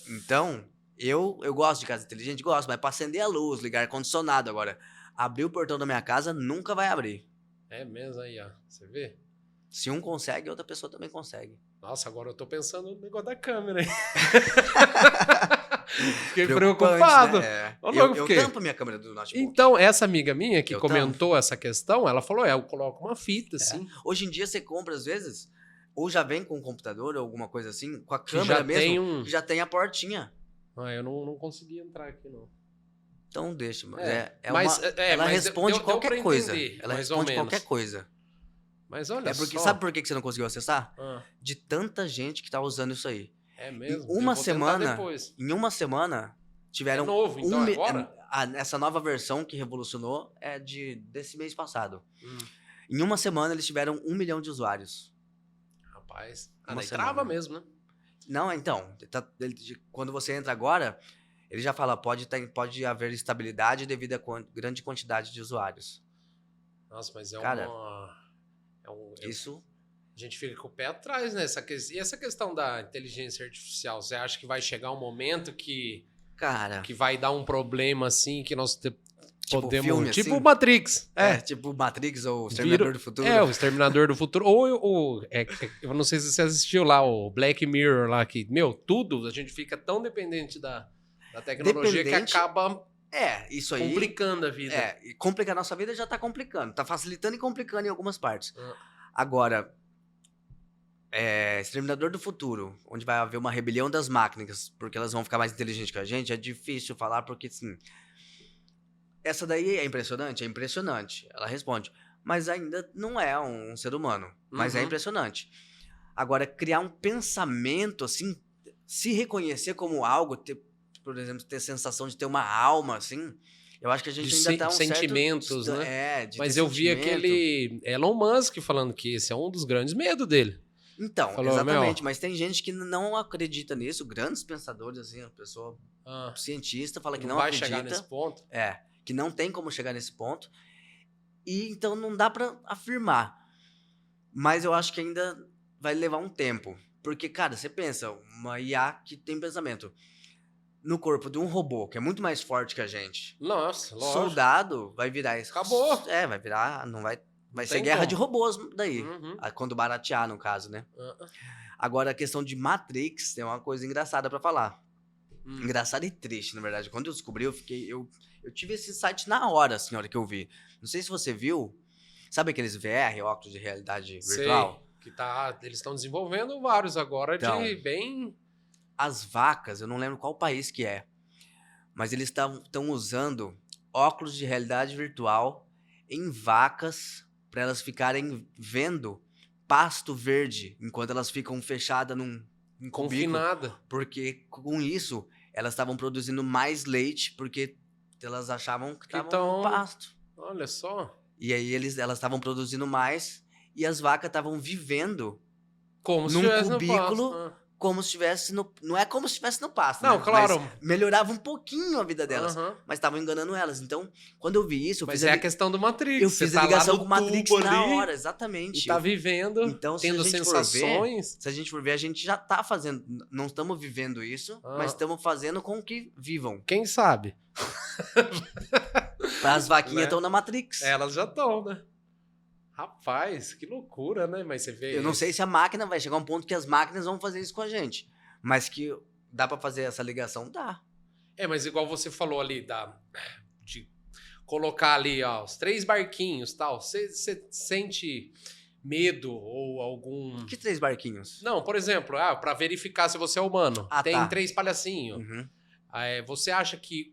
Então, eu gosto de casa inteligente, gosto, mas para acender a luz, ligar ar-condicionado agora, abrir o portão da minha casa nunca vai abrir. É mesmo aí, ó. Você vê? Se um consegue, outra pessoa também consegue. Nossa, agora eu tô pensando no negócio da câmera, hein? Fiquei preocupado. Né? Eu tampo minha câmera do notebook. Então, essa amiga minha que comentou essa questão, ela falou, eu coloco uma fita, assim. Hoje em dia você compra, às vezes, ou já vem com um computador ou alguma coisa assim, com a câmera mesmo, que já tem a portinha. Eu não consegui entrar aqui, não. Então deixa, ela responde qualquer coisa. Ela responde qualquer coisa. Mas olha porque sabe por que você não conseguiu acessar? De tanta gente que tá usando isso aí. É mesmo? Em uma semana tiveram... É novo, então, agora? Essa nova versão que revolucionou é desse mês passado. Em uma semana eles tiveram 1 milhão de usuários. Rapaz, trava mesmo, né? Não, então, quando você entra agora, ele já fala, pode haver estabilidade devido a grande quantidade de usuários. Nossa, mas isso... A gente fica com o pé atrás, né? E essa questão da inteligência artificial, você acha que vai chegar um momento que vai dar um problema assim, que nós podemos... Filme, tipo assim? Matrix. Tipo Matrix ou o Exterminador do Futuro. O Exterminador do Futuro. Ou eu não sei se você assistiu lá, o Black Mirror lá, que, tudo, a gente fica tão dependente da tecnologia que acaba... isso aí... complicando a vida. E complicar a nossa vida já tá complicando. Tá facilitando e complicando em algumas partes. Agora... Exterminador do Futuro, onde vai haver uma rebelião das máquinas, porque elas vão ficar mais inteligentes que a gente, é difícil falar, porque assim... Essa daí é impressionante? É impressionante. Ela responde. Mas ainda não é um ser humano. Mas é impressionante. Agora, criar um pensamento, assim, se reconhecer como algo, por exemplo, ter sensação de ter uma alma, assim, Eu acho que a gente de ainda tá um sentimentos, certo... né? de Mas ter eu vi sentimento. aquele Elon Musk falando que esse é um dos grandes medos dele. Então, Falou, exatamente, meu, mas tem gente que não acredita nisso, grandes pensadores, assim, a pessoa cientista fala que não não vai chegar nesse acredita, ponto. que não tem como chegar nesse ponto, e então não dá pra afirmar. Mas eu acho que ainda vai levar um tempo. Porque, cara, você pensa, uma IA que tem pensamento no corpo de um robô, que é muito mais forte que a gente. Nossa, lógico. Soldado vai virar... Acabou. Vai virar... Vai ser tem guerra como. de robôs daí. Uhum. Quando baratear, no caso, né? Agora, a questão de Matrix tem uma coisa engraçada pra falar. Engraçada e triste, na verdade. Quando eu descobri, eu tive esse insight na hora, assim, na hora que eu vi. Não sei se você viu. Sabe aqueles VR, óculos de realidade virtual? Sei, eles estão desenvolvendo vários agora Então, de bem... As vacas, eu não lembro qual país que é, mas eles estão usando óculos de realidade virtual em vacas para elas ficarem vendo pasto verde enquanto elas ficam fechadas num cubículo. Confinada. Porque com isso elas estavam produzindo mais leite porque elas achavam que estavam no pasto. Olha só. E aí elas estavam produzindo mais e as vacas estavam vivendo como num cubículo, no pasto. Como se estivesse no... Não é como se estivesse no pasto, não, né? claro. Mas melhorava um pouquinho a vida delas. Mas estavam enganando elas. Então, quando eu vi isso... Mas é a questão do Matrix. Eu fiz a ligação com o Matrix na ali, hora, exatamente. E tá vivendo, então, tendo sensações. Se a gente for ver, a gente já tá fazendo... Não estamos vivendo isso, mas estamos fazendo com que vivam. Quem sabe? As vaquinhas estão na Matrix. Elas já estão, né? Rapaz, que loucura, né? Mas você vê... Eu não sei se a máquina vai chegar a um ponto que as máquinas vão fazer isso com a gente. Mas que dá pra fazer essa ligação, dá. Mas igual você falou ali, de colocar ali, ó, os 3 barquinhos e tal. Você sente medo ou algum... Que 3 barquinhos? Não, por exemplo, pra verificar se você é humano. Tem 3 palhacinhos. Uhum. Você acha que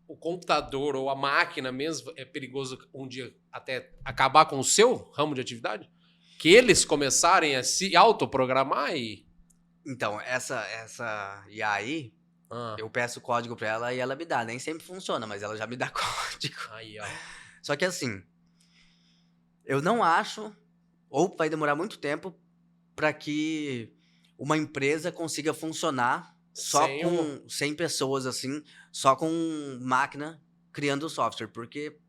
o computador ou a máquina mesmo é perigoso um dia até acabar com o seu ramo de atividade? Que eles começarem a se autoprogramar e... Então, essa IA aí, eu peço o código pra ela e ela me dá. Nem sempre funciona, mas ela já me dá código. Aí, ó. Só que assim, eu não acho, ou vai demorar muito tempo, pra que uma empresa consiga funcionar só com 100 pessoas, assim, só com máquina criando software. Porque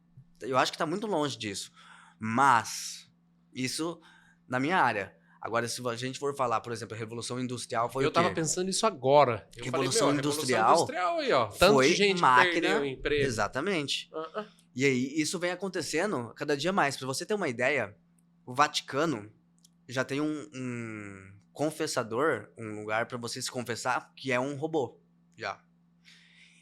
eu acho que tá muito longe disso. Mas, isso na minha área. Agora, se a gente for falar, por exemplo, a Revolução Industrial foi o quê? Eu tava pensando isso agora. Revolução Industrial aí, ó. Tanto de gente máquina, que perdeu emprego. Exatamente. E aí, isso vem acontecendo cada dia mais. Pra você ter uma ideia, o Vaticano já tem um confessador, um lugar pra você se confessar, que é um robô, já.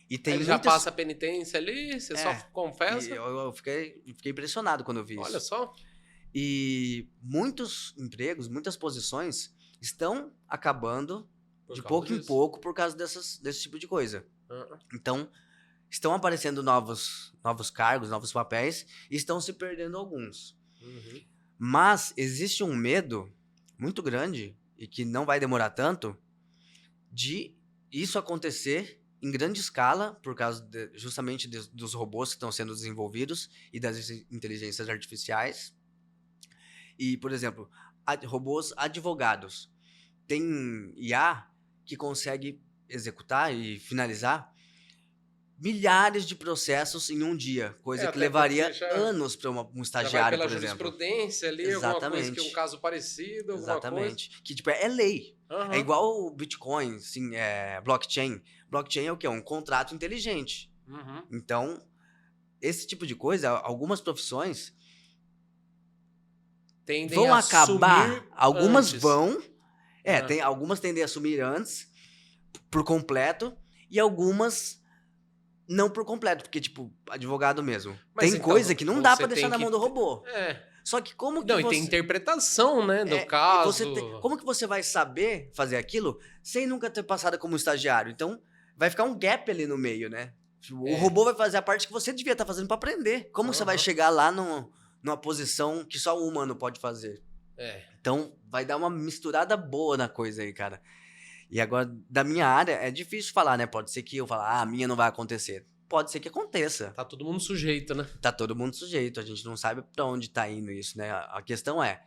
E tem Ele já passa a penitência ali, você só confessa? Eu fiquei impressionado quando eu vi isso. Olha só. E muitos empregos, muitas posições estão acabando de pouco em pouco por causa desse tipo de coisa. Então, estão aparecendo novos cargos, novos papéis, e estão se perdendo alguns. Mas existe um medo muito grande, e que não vai demorar tanto, de isso acontecer em grande escala, por causa justamente dos robôs que estão sendo desenvolvidos e das inteligências artificiais. E, por exemplo, robôs advogados. Tem IA que consegue executar e finalizar milhares de processos em um dia, coisa que levaria anos para um estagiário, por exemplo. Jurisprudência ali, alguma coisa que é um caso parecido, alguma coisa. Que tipo, é lei. É igual o Bitcoin, assim, blockchain. Blockchain é o quê? É um contrato inteligente. Então, esse tipo de coisa, algumas profissões vão acabar, algumas antes. vão, algumas tendem a assumir antes, por completo, e algumas não por completo, porque, tipo, advogado mesmo. Mas tem coisa que não dá pra deixar na mão do robô. Só que como que e tem interpretação, né, do caso. Como que você vai saber fazer aquilo sem nunca ter passado como estagiário? Então, vai ficar um gap ali no meio, né? O robô vai fazer a parte que você devia estar fazendo pra aprender. Como você vai chegar lá numa posição que só o humano pode fazer? Então, vai dar uma misturada boa na coisa aí, cara. E agora, da minha área, é difícil falar, né? Pode ser que eu fale, a minha não vai acontecer. pode ser que aconteça. Tá todo mundo sujeito, né? Tá todo mundo sujeito, a gente não sabe pra onde tá indo isso, né? A questão é,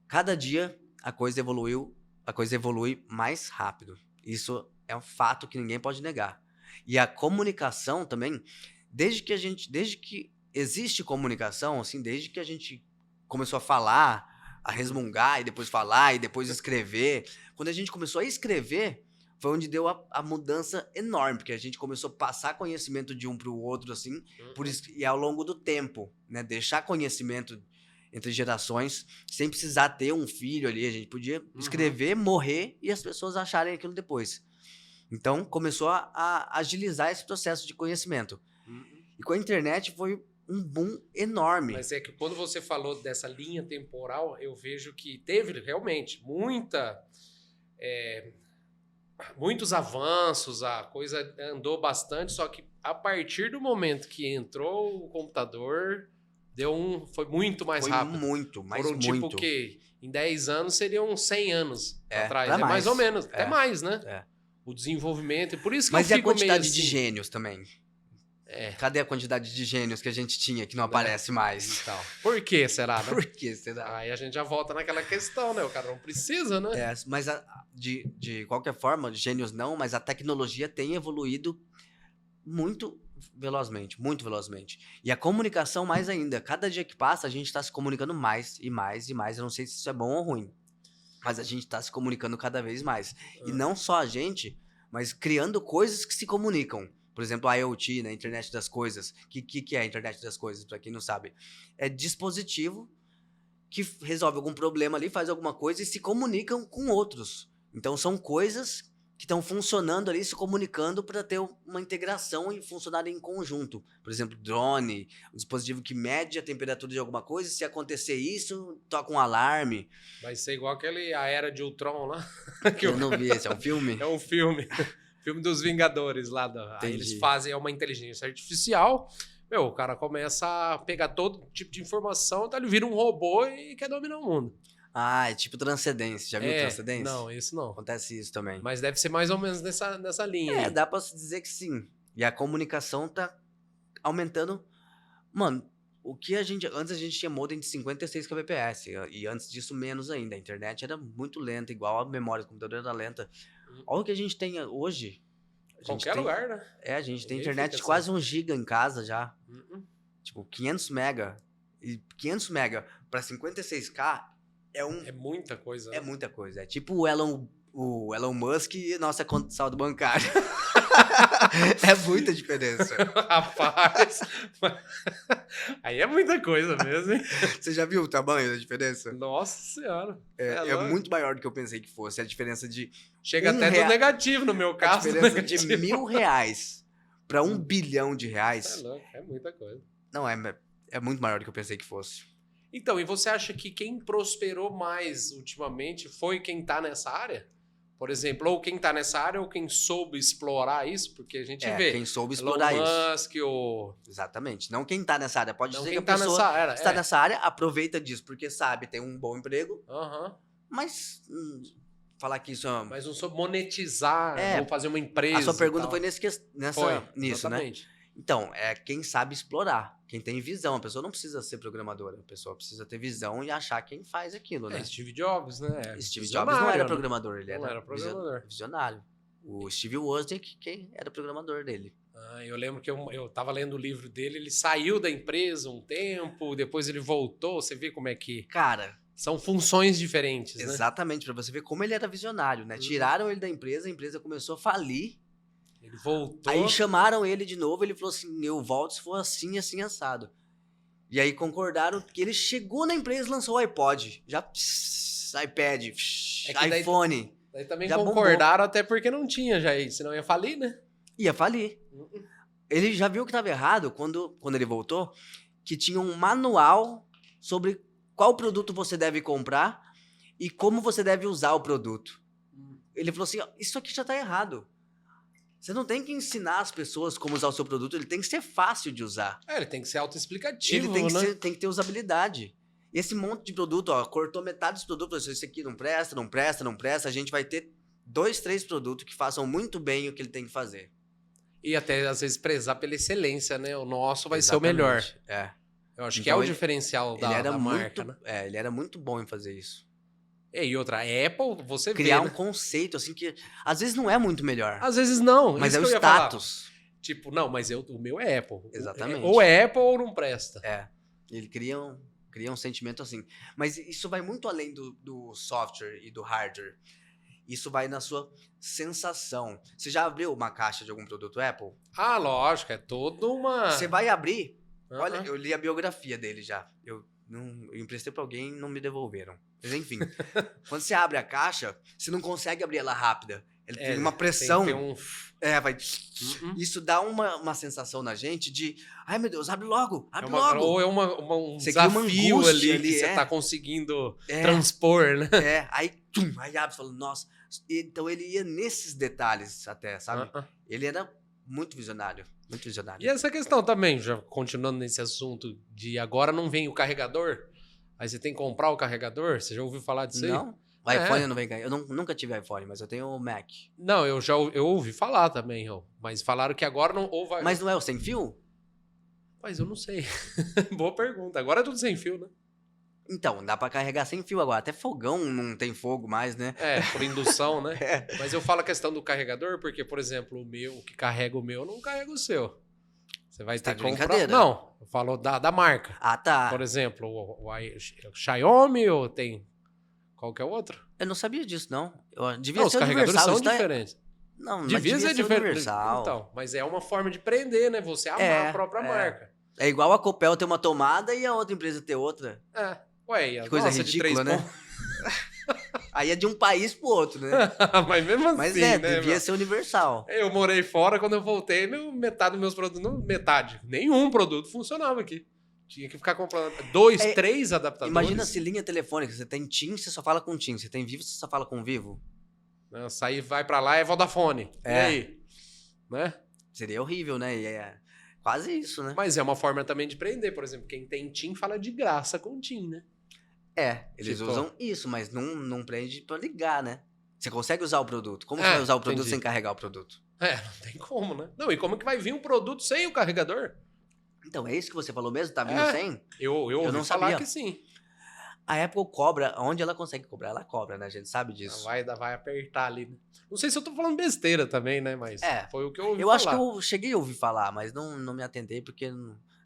cada dia a coisa evolui mais rápido. Isso é um fato que ninguém pode negar. E a comunicação também, desde que existe comunicação, assim, desde que a gente começou a falar, a resmungar, e depois falar, e depois escrever, quando a gente começou a escrever, foi onde deu a mudança enorme, porque a gente começou a passar conhecimento de um para o outro, assim, e ao longo do tempo, né, deixar conhecimento entre gerações, sem precisar ter um filho ali, a gente podia escrever, morrer, e as pessoas acharem aquilo depois. Então, começou a agilizar esse processo de conhecimento. E com a internet foi um boom enorme. Mas é que quando você falou dessa linha temporal, eu vejo que teve realmente muitos avanços, a coisa andou bastante, só que a partir do momento que entrou o computador, foi muito mais rápido. Foram tipo que em 10 anos seriam 100 anos atrás. É mais ou menos, até mais, né? É. O desenvolvimento, e por isso que Mas eu e a fico meio quantidade assim, de gênios também? Cadê a quantidade de gênios que a gente tinha que não aparece mais? Então, por que será, né? Por que será? Aí a gente já volta naquela questão, né? O cara não precisa, né? Mas de qualquer forma, gênios não, mas a tecnologia tem evoluído muito velozmente. E a comunicação mais ainda. Cada dia que passa, a gente está se comunicando mais e mais e mais. Eu não sei se isso é bom ou ruim, mas a gente está se comunicando cada vez mais. E não só a gente, mas criando coisas que se comunicam. Por exemplo, a IoT, né? Internet das Coisas. O que é a Internet das Coisas, para quem não sabe? É dispositivo que resolve algum problema ali, faz alguma coisa e se comunicam com outros. Então, são coisas que estão funcionando ali, se comunicando para ter uma integração e funcionar em conjunto. Por exemplo, drone, um dispositivo que mede a temperatura de alguma coisa, e se acontecer isso, toca um alarme. Vai ser igual a Era de Ultron lá. Eu não vi esse, é um filme? É um filme. Filme dos Vingadores lá. Aí eles fazem uma inteligência artificial. O cara começa a pegar todo tipo de informação, então ele vira um robô e quer dominar o mundo. É tipo Transcendência. Já viu Transcendência? Não, isso não. Acontece isso também. Mas deve ser mais ou menos nessa linha. Dá pra se dizer que sim. E a comunicação tá aumentando. Mano, antes a gente tinha modem de 56 kbps. E antes disso, menos ainda. A internet era muito lenta, igual a memória do computador era lenta. Olha o que a gente tem hoje. Qualquer lugar, né? A gente tem internet de quase 1 giga em casa já. Tipo, 500 mega. E 500 mega pra 56k é muita coisa. É muita coisa. É tipo o Elon Musk e nossa conta de saldo bancário. É muita diferença. Rapaz. Aí é muita coisa mesmo, hein? Você já viu o tamanho da diferença? Nossa Senhora. É muito maior do que eu pensei que fosse. A diferença de... Chega até do negativo no meu caso. A diferença de R$1.000 para R$1 bilhão. É louco, é muita coisa. Não, é muito maior do que eu pensei que fosse. Então, e você acha que quem prosperou mais ultimamente foi quem tá nessa área? Por exemplo, ou quem tá nessa área ou quem soube explorar isso? Porque a gente vê. Quem soube explorar Elon isso. Musk, Exatamente. Não quem tá nessa área. Pode não ser quem que a tá pessoa nessa área, está nessa área, aproveita disso, porque sabe, tem um bom emprego. Mas falar que isso é... Mas não soube monetizar, ou fazer uma empresa. A sua pergunta foi nisso, exatamente. né? Então, é quem sabe explorar, quem tem visão. A pessoa não precisa ser programadora, a pessoa precisa ter visão e achar quem faz aquilo, né? Steve Jobs, né? Steve Jobs não era programador, ele era programador. Visionário. O Steve Wozniak, quem era programador dele. Eu lembro que eu tava lendo o livro dele, ele saiu da empresa um tempo, depois ele voltou, você vê como é que... Cara... São funções diferentes, né? Exatamente, pra você ver como ele era visionário, né? Tiraram ele da empresa, a empresa começou a falir. Ele voltou. Aí chamaram ele de novo, ele falou assim, eu volto se for assim, assim, assado. E aí concordaram que ele chegou na empresa e lançou o iPod. Já, iPad, iPhone. Daí também concordaram, até porque não tinha já aí, senão ia falir, né? Ia falir. Ele já viu que estava errado quando ele voltou, que tinha um manual sobre qual produto você deve comprar e como você deve usar o produto. Ele falou assim, isso aqui já está errado. Você não tem que ensinar as pessoas como usar o seu produto, ele tem que ser fácil de usar. Ele tem que ser autoexplicativo, ele tem que ter usabilidade. E esse monte de produto, cortou metade dos produtos, esse aqui não presta, a gente vai ter 2, 3 produtos que façam muito bem o que ele tem que fazer. E até, às vezes, prezar pela excelência, né? O nosso vai ser o melhor. Exatamente. É. Eu acho que Então é o ele diferencial ele era da marca, muito, né? ele era muito bom em fazer isso. E outra, a Apple, você vê, Criar um né? conceito, assim, que às vezes não é muito melhor, Às vezes não, mas isso é o que eu ia falar. status. Tipo, não, mas o meu é Apple. Exatamente. Ou é Apple ou não presta. É. Ele cria um sentimento assim. Mas isso vai muito além do software e do hardware. Isso vai na sua sensação. Você já abriu uma caixa de algum produto Apple? Ah, lógico, é toda uma... Você vai abrir. Olha, Aham. eu li a biografia dele já. Eu emprestei pra alguém e não me devolveram. Mas enfim, quando você abre a caixa, você não consegue abrir ela rápida. Ele tem uma pressão. Tem um... Vai. Uhum. Isso dá uma sensação na gente de, ai meu Deus, abre logo, É abre uma- logo. ou é um Você cria uma desafio angústia ali que ali, você é. tá conseguindo É. transpor, né? Aí abre e fala, nossa. Então ele ia nesses detalhes até, sabe? Ah, ah. Ele era muito visionário, muito visionário. E essa questão também, já continuando nesse assunto de agora não vem o carregador, aí você tem que comprar o carregador, você já ouviu falar disso aí? Não? O iPhone não vem ganhar. Eu nunca tive iPhone, mas eu tenho o Mac. Não, eu ouvi falar também, mas falaram que agora não ou vai. Mas não é o sem fio? Mas eu não sei. Boa pergunta. Agora é tudo sem fio, né? Então, dá pra carregar sem fio agora. Até fogão não tem fogo mais, né? É, por indução, né? É. Mas eu falo a questão do carregador porque, por exemplo, o que carrega o meu não carrega o seu. Você vai Você ter tá que de comprar. brincadeira? Não, eu falo da marca. Ah, tá. Por exemplo, o Xiaomi ou tem. Qual que é o outro? Eu não sabia disso, não. Devia Não, os ser carregadores universal. são Isso tá- diferentes. Não, mas Devia ser diferente. universal. Então, mas é uma forma de prender, né? Você amar É, a própria é. marca. É igual a Copel ter uma tomada e a outra empresa ter outra. É. Ué, e a Que coisa nossa ridícula, de né? 3 Aí é de um país pro outro, né? pontos. Mas mesmo assim, Mas né, devia meu? ser universal. Eu morei fora, quando eu voltei, metade dos meus produtos, não metade, nenhum produto funcionava aqui. Tinha que ficar comprando 2, É, 3 adaptadores. Imagina se linha telefônica, você tem TIM, você só fala com TIM. Você tem Vivo, você só fala com Vivo. Né, sair, vai pra lá, é Vodafone. E É. aí? Né? Seria horrível, né? E é quase isso, né? Mas é uma forma também de prender. Por exemplo, quem tem TIM fala de graça com TIM, né? Eles Tipo- usam isso, mas não prende pra ligar, né? Você consegue usar o produto. Como você É, vai usar o produto entendi. sem carregar o produto? É, não tem como, né? Não, e como que vai vir um produto sem o carregador? Então, é isso que você falou mesmo? Tá vindo É. sem? Eu ouvi não falar sabia. que sim. A Apple cobra, onde ela consegue cobrar, ela cobra, né? A gente sabe Ela disso. vai apertar ali. Né? Não sei se eu tô falando besteira também, né? Mas É. foi o que eu ouvi Eu falar. acho que eu cheguei a ouvir falar, mas não me atentei porque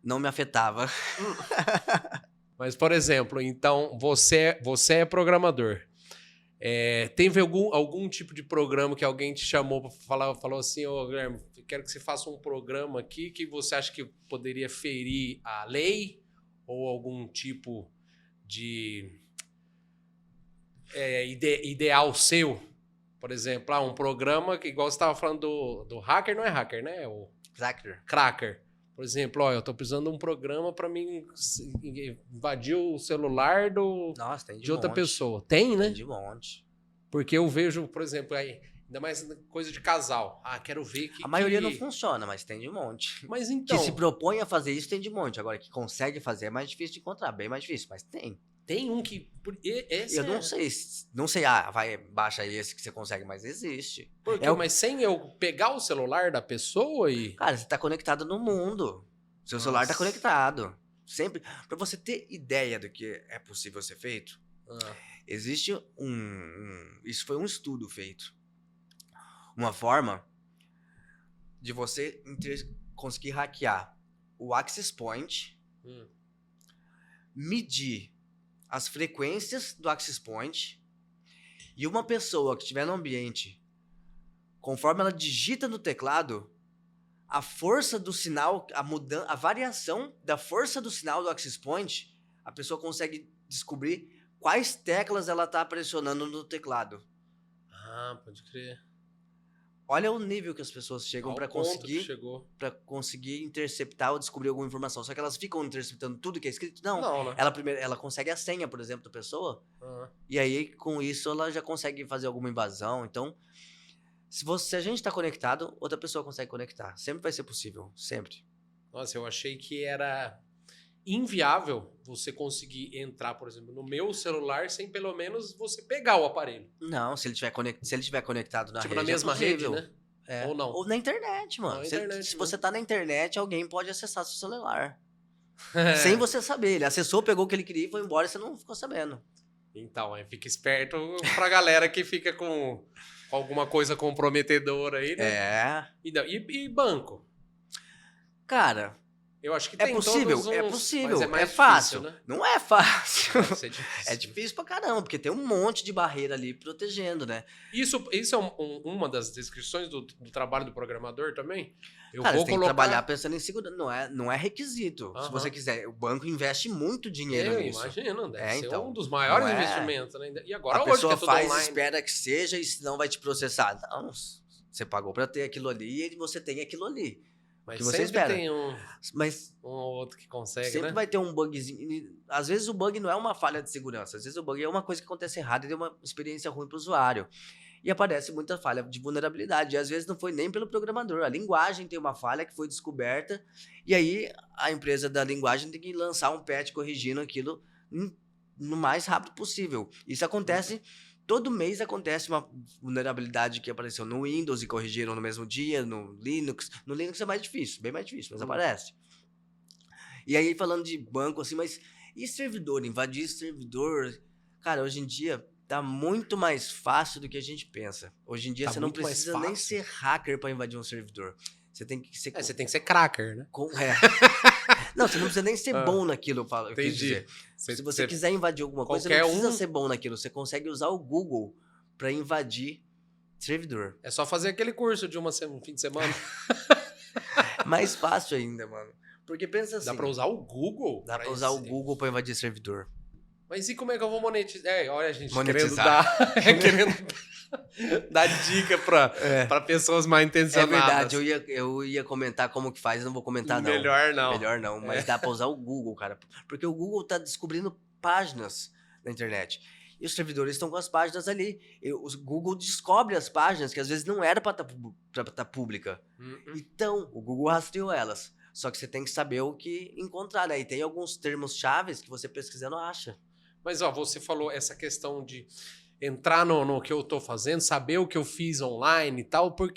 não me afetava. Mas, por exemplo, então, você é programador. Teve algum tipo de programa que alguém te chamou para falou assim, ô Guilherme, quero que você faça um programa aqui que você acha que poderia ferir a lei ou algum tipo de ideal seu? Por exemplo, um programa que, igual você estava falando do hacker, não é hacker, né? O Zacker. cracker. Por exemplo, eu tô precisando de um programa para mim invadir o celular Nossa, tem de outra monte. pessoa. Tem, né? Tem de monte. Porque eu vejo, por exemplo, aí, ainda mais coisa de casal. Quero ver que. A maioria não funciona, mas tem de monte. Mas então. Que se propõe a fazer isso, tem de monte. Agora, que consegue fazer é mais difícil de encontrar, bem mais difícil, mas tem. Tem um que. Esse Eu não sei, baixa esse que você consegue, mas existe. Porque, mas sem eu pegar o celular da pessoa e. Cara, você tá conectado no mundo. Seu celular tá Nossa. conectado. Sempre. Pra você ter ideia do que é possível ser feito, Ah, existe isso foi um estudo feito. Uma forma de você conseguir hackear o access point, hum. medir as frequências do access point, e uma pessoa que estiver no ambiente, conforme ela digita no teclado, a força do sinal, a variação da força do sinal do access point, a pessoa consegue descobrir quais teclas ela está pressionando no teclado. Pode crer. Olha o nível que as pessoas chegam Ao para ponto que conseguir chegou. para conseguir interceptar ou descobrir alguma informação. Só que elas ficam interceptando tudo que é escrito? Não. Não, né? Ela consegue a senha, por exemplo, da pessoa. Ah, E aí, com isso, ela já consegue fazer alguma invasão. Então, se a gente está conectado, outra pessoa consegue conectar. Sempre vai ser possível. Sempre. Nossa, eu achei que era inviável você conseguir entrar, por exemplo, no meu celular sem pelo menos você pegar o aparelho. Não, se ele tiver conectado na Tipo, rede, na mesma é possível. rede, né? É. Ou não? Ou na internet, mano. Na Se- internet, se né? você tá na internet, alguém pode acessar seu celular. Sem você saber. Ele acessou, pegou o que ele queria e foi embora e você não ficou sabendo. Então, aí fica esperto pra galera que fica com alguma coisa comprometedora aí, né? É. E banco? Cara, Eu acho que é tem possível, todos é uns, possível, mas mais é fácil. difícil, né? Não é fácil. Deve ser difícil. É difícil pra caramba, porque tem um monte de barreira ali protegendo, né? Isso é uma das descrições do trabalho do programador também? Eu Cara, vou você tem que colocar... trabalhar pensando em segurança. Não é requisito. Se Aham. você quiser, o banco investe muito dinheiro Eu nisso. imagino, deve ser então. um dos maiores Não é- investimentos, né? E agora A hoje que pessoa é tudo faz, online. espera que seja e senão vai te processar. Não, você pagou pra ter aquilo ali e você tem aquilo ali. Mas que você sempre espera. tem um Mas ou outro que consegue, sempre né? vai ter um bugzinho. Às vezes o bug não é uma falha de segurança. Às vezes o bug é uma coisa que acontece errada e deu uma experiência ruim pro usuário. E aparece muita falha de vulnerabilidade. E às vezes não foi nem pelo programador. A linguagem tem uma falha que foi descoberta. E aí a empresa da linguagem tem que lançar um patch corrigindo aquilo no mais rápido possível. Isso acontece. Todo mês acontece uma vulnerabilidade que apareceu no Windows e corrigiram no mesmo dia, no Linux. No Linux é mais difícil, bem mais difícil, mas aparece. E aí, falando de banco, assim, mas e servidor? Invadir servidor? Cara, hoje em dia tá muito mais fácil do que a gente pensa. Hoje em dia Tá você não muito mais precisa nem fácil. ser hacker pra invadir um servidor. Você tem que ser... Você tem que ser cracker, né? Não, você não precisa nem ser Ah, bom naquilo, eu quis entendi. dizer. Se você quiser invadir alguma coisa, você qualquer não precisa um- ser bom naquilo. Você consegue usar o Google pra invadir servidor. É só fazer aquele curso de um fim de semana. Mais fácil ainda, mano. Porque pensa assim... Dá pra usar o Google? Dá pra usar o Google pra invadir servidor. Mas e como é que eu vou monetizar? Olha, a gente Monetizar. querendo dar dica pra pessoas mal É intencionadas. verdade, eu ia comentar como que faz, eu não vou comentar não. Melhor não. Melhor não, mas dá pra usar o Google, cara. Porque o Google tá descobrindo páginas na internet. E os servidores estão com as páginas ali. O Google descobre as páginas que às vezes não era pra estar pública. Então, o Google rastreou elas. Só que você tem que saber o que encontrar, né? E tem alguns termos chaves que você pesquisando acha. Mas, ó, você falou essa questão de entrar no que eu tô fazendo, saber o que eu fiz online e tal. Por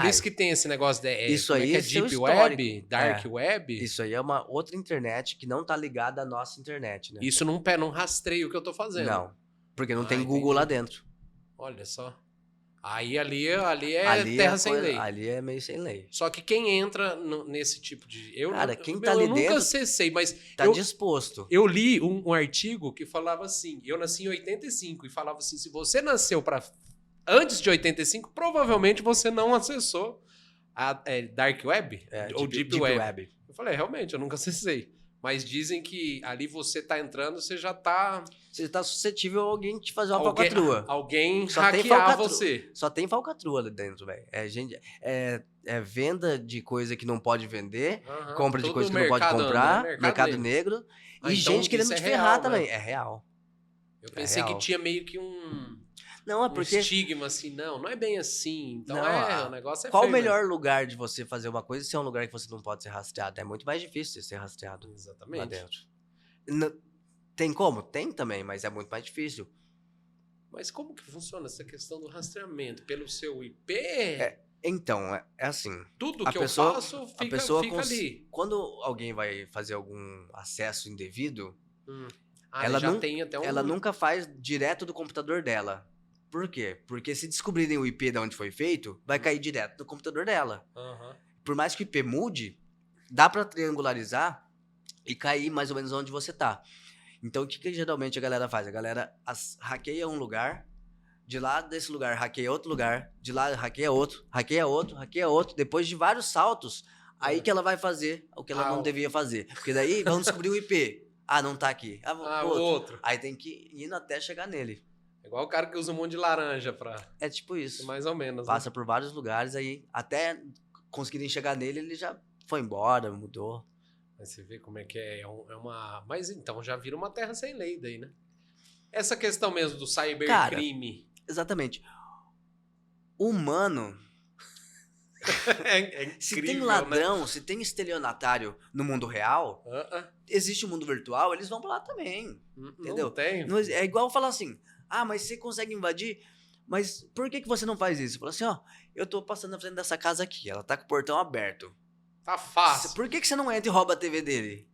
isso que tem esse negócio de isso como aí é que é seu Deep histórico. Web, Dark Web. Isso aí é uma outra internet que não tá ligada à nossa internet, né? Isso não rastreia o que eu tô fazendo. Não, porque não tem entendi. Google lá dentro. Olha só. Aí ali é terra sem lei. Ali é meio sem lei. Só que quem entra nesse tipo de... Cara, quem tá ali eu nunca dentro acessei, mas Tá eu, disposto. eu li um artigo que falava assim, eu nasci em 85, e falava assim, se você nasceu antes de 85, provavelmente você não acessou a Dark Web ou Deep Web. Eu falei, realmente, eu nunca acessei. Mas dizem que ali você tá entrando, você já tá... Você tá suscetível a alguém te fazer uma falcatrua. Alguém Só tem hackear falcatrua. você. Só tem falcatrua ali dentro, velho. É venda de coisa que não pode vender, Aham, compra de todo coisa que não pode mercado, comprar, né? mercado negro, Ah, e então gente querendo isso te é ferrar real, né? também. É real. Eu pensei que real. tinha meio que um Não, é porque... estigma assim, não é bem assim. Então Não, o negócio é qual o feio melhor lugar de você fazer uma coisa se é um lugar que você não pode ser rastreado? É muito mais difícil ser rastreado mesmo. lá Exatamente. dentro. Tem como? Tem também, mas é muito mais difícil. Mas como que funciona essa questão do rastreamento? Pelo seu IP? Então, é assim. Tudo a que pessoa- eu faço A fica pessoa ali. quando alguém vai fazer algum acesso indevido, Ela já tem até ela nunca faz direto do computador dela. Por quê? Porque se descobrirem o IP de onde foi feito, vai cair direto do computador dela. Aham. Por mais que o IP mude, dá pra triangularizar e cair mais ou menos onde você tá. Então, o que geralmente a galera faz? A galera hackeia um lugar, de lá desse lugar hackeia outro lugar, de lá hackeia outro, hackeia outro, hackeia outro. Depois de vários saltos, aí que ela vai fazer o que ela não devia fazer. Porque daí vão descobrir o IP. Ah, não tá aqui. o outro. Aí tem que ir até chegar nele. É igual o cara que usa um monte de laranja pra... É tipo isso. Mais ou menos. Passa por vários lugares, aí até conseguirem chegar nele, ele já foi embora, mudou. Mas você vê como é que é. Mas então já vira uma terra sem lei daí, né? Essa questão mesmo do cybercrime. Exatamente. Humano... é incrível, Se tem né? ladrão, se tem estelionatário no mundo real, existe o mundo virtual, eles vão pra lá também. Não Entendeu? tem. É igual falar assim, mas você consegue invadir? Mas por que você não faz isso? Fala assim, ó, eu tô passando na frente dessa casa aqui, ela tá com o portão aberto. Tá fácil. Por que você não entra e rouba a TV dele?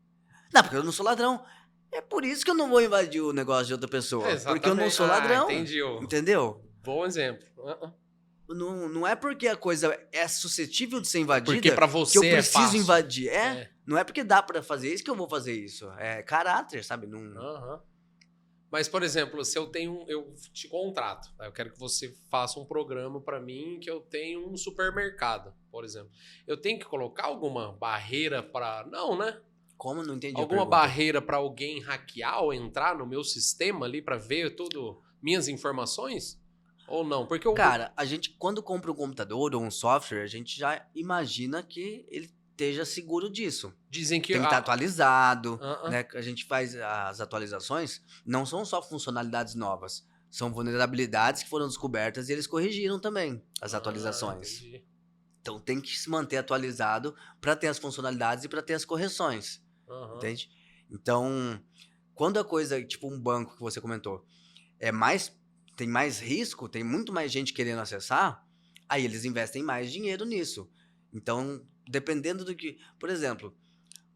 Não, porque eu não sou ladrão. É por isso que eu não vou invadir o negócio de outra pessoa. Exatamente. Porque eu não sou ladrão. Entendi. Entendeu? Bom exemplo. Não é porque a coisa é suscetível de ser invadida Porque pra você que eu preciso fácil. invadir. É. Não é porque dá pra fazer isso que eu vou fazer isso. É caráter, sabe? Não... Mas, por exemplo, se eu te contrato, eu quero que você faça um programa pra mim que eu tenho um supermercado, por exemplo. Eu tenho que colocar alguma barreira pra... Não, né? Como? Não entendi Alguma a pergunta. barreira pra alguém hackear ou entrar no meu sistema ali pra ver tudo, minhas informações? Ou não? Porque Cara, a gente, quando compra um computador ou um software, a gente já imagina que ele esteja seguro disso. dizem que... Tem que estar atualizado, né? A gente faz as atualizações, não são só funcionalidades novas, são vulnerabilidades que foram descobertas e eles corrigiram também as atualizações. Entendi. Então tem que se manter atualizado para ter as funcionalidades e para ter as correções, entende? Então, quando a coisa, tipo um banco que você comentou, tem mais risco, tem muito mais gente querendo acessar, aí eles investem mais dinheiro nisso. Então, dependendo do que... Por exemplo,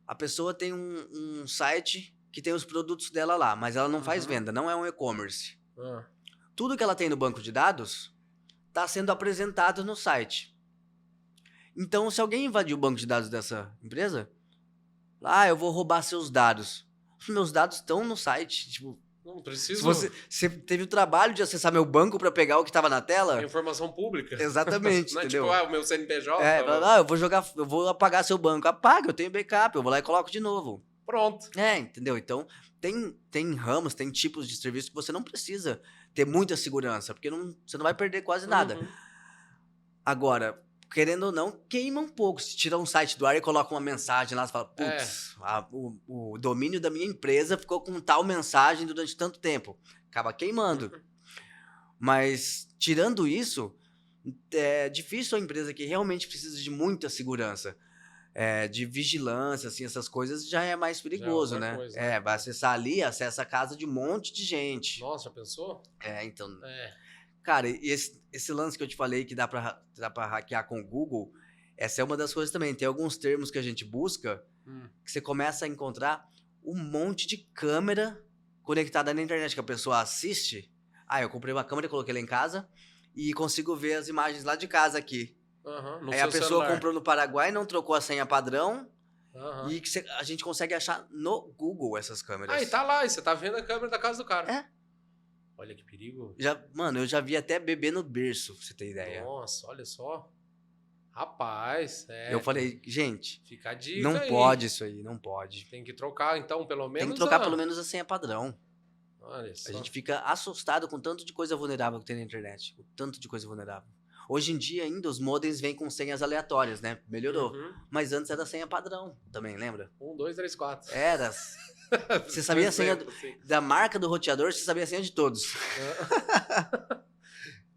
a pessoa tem um site que tem os produtos dela lá, mas ela não faz venda, não é um e-commerce. Tudo que ela tem no banco de dados está sendo apresentado no site. Então, se alguém invadir o banco de dados dessa empresa, eu vou roubar seus dados. Os meus dados estão no site. Tipo, não preciso... Você teve o trabalho de acessar meu banco para pegar o que estava na tela? É informação pública. Exatamente, não é entendeu? tipo, o meu CNPJ... eu vou apagar seu banco. Apaga, eu tenho backup, eu vou lá e coloco de novo. Pronto. Entendeu? Então, tem ramos, tem tipos de serviço que você não precisa ter muita segurança, porque você não vai perder quase nada. Agora, querendo ou não, queima um pouco. Se tira um site do ar e coloca uma mensagem lá, você fala, putz, o domínio da minha empresa ficou com tal mensagem durante tanto tempo. Acaba queimando. Mas, tirando isso, é difícil a empresa que realmente precisa de muita segurança, de vigilância, assim, essas coisas, já é mais perigoso, né? Coisa, né? Vai acessar ali, acessa a casa de um monte de gente. Nossa, já pensou? Então... Cara, e esse lance que eu te falei que dá pra hackear com o Google, essa é uma das coisas também. Tem alguns termos que a gente busca que você começa a encontrar um monte de câmera conectada na internet que a pessoa assiste. Eu comprei uma câmera, coloquei lá em casa e consigo ver as imagens lá de casa aqui. Aí a pessoa comprou no Paraguai, não trocou a senha padrão e a gente consegue achar no Google essas câmeras. E tá lá, e você tá vendo a câmera da casa do cara. Olha que perigo. Mano, eu já vi até bebê no berço, pra você ter ideia. Nossa, olha só. Rapaz, Eu falei, gente, fica a dica não pode isso aí, não pode. Tem que trocar, então, pelo menos... Tem que trocar pelo menos a senha padrão. Olha só. A gente fica assustado com o tanto de coisa vulnerável que tem na internet. O tanto de coisa vulnerável. Hoje em dia, ainda, os modems vêm com senhas aleatórias, né? Melhorou. Mas antes era senha padrão também, lembra? 1, 2, 3, 4. Era... Você sabia a senha da marca do roteador, você sabia a senha de todos.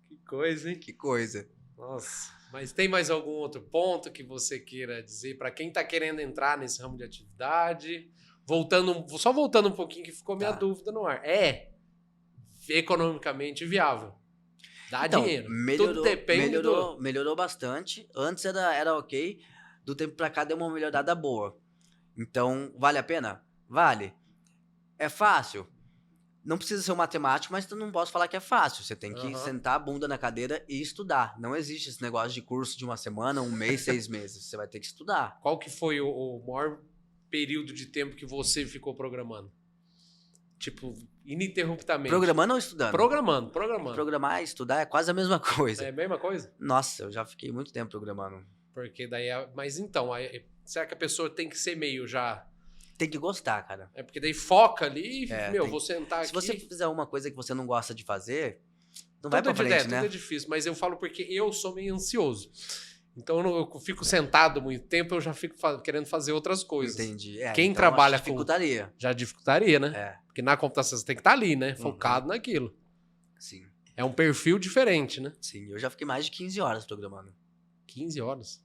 Que coisa, hein? Que coisa. Nossa. Mas tem mais algum outro ponto que você queira dizer para quem tá querendo entrar nesse ramo de atividade? Só voltando um pouquinho que ficou minha dúvida no ar. Economicamente viável. Dá dinheiro. Tudo depende melhorou bastante. Antes era ok. Do tempo pra cá deu uma melhorada boa. Então, vale a pena? Vale. É fácil? Não precisa ser um matemático, mas eu não posso falar que é fácil. Você tem que sentar a bunda na cadeira e estudar. Não existe esse negócio de curso de uma semana, um mês, 6 meses. Você vai ter que estudar. Qual que foi o maior período de tempo que você ficou programando? Tipo, ininterruptamente. Programando ou estudando? Programando. Programar e estudar é quase a mesma coisa. É a mesma coisa? Nossa, eu já fiquei muito tempo programando. Porque daí... Mas então, será que a pessoa tem que ser meio já... Tem que gostar, cara. Porque daí foca ali e, vou sentar aqui... Se você fizer uma coisa que você não gosta de fazer, não vai pra frente, né? Tudo é difícil, mas eu falo porque eu sou meio ansioso. Então eu fico sentado muito tempo, eu já fico querendo fazer outras coisas. Entendi. Quem então, trabalha dificultaria. Já dificultaria, né? Porque na computação você tem que estar ali, né? Focado naquilo. Sim. É um perfil diferente, né? Sim, eu já fiquei mais de 15 horas programando. 15 horas?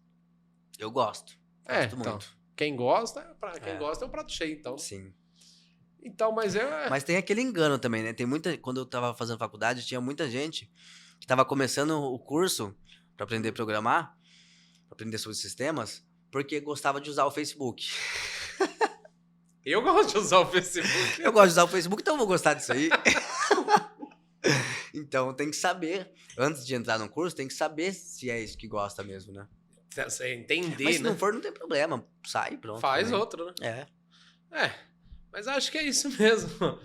Eu gosto. Gosto muito. Então, quem gosta, gosta é um prato cheio, então. Sim. Então, mas Mas tem aquele engano também, né? Quando eu tava fazendo faculdade, tinha muita gente que tava começando o curso para aprender a programar, para aprender sobre sistemas, porque gostava de usar o Facebook. Eu gosto de usar o Facebook. Eu gosto de usar o Facebook, então eu vou gostar disso aí. Então tem que saber, antes de entrar no curso, tem que saber se é isso que gosta mesmo, né? Você entender, Mas se né? não for, não tem problema. Sai, pronto. Faz também. outro, né? É. Mas acho que é isso mesmo.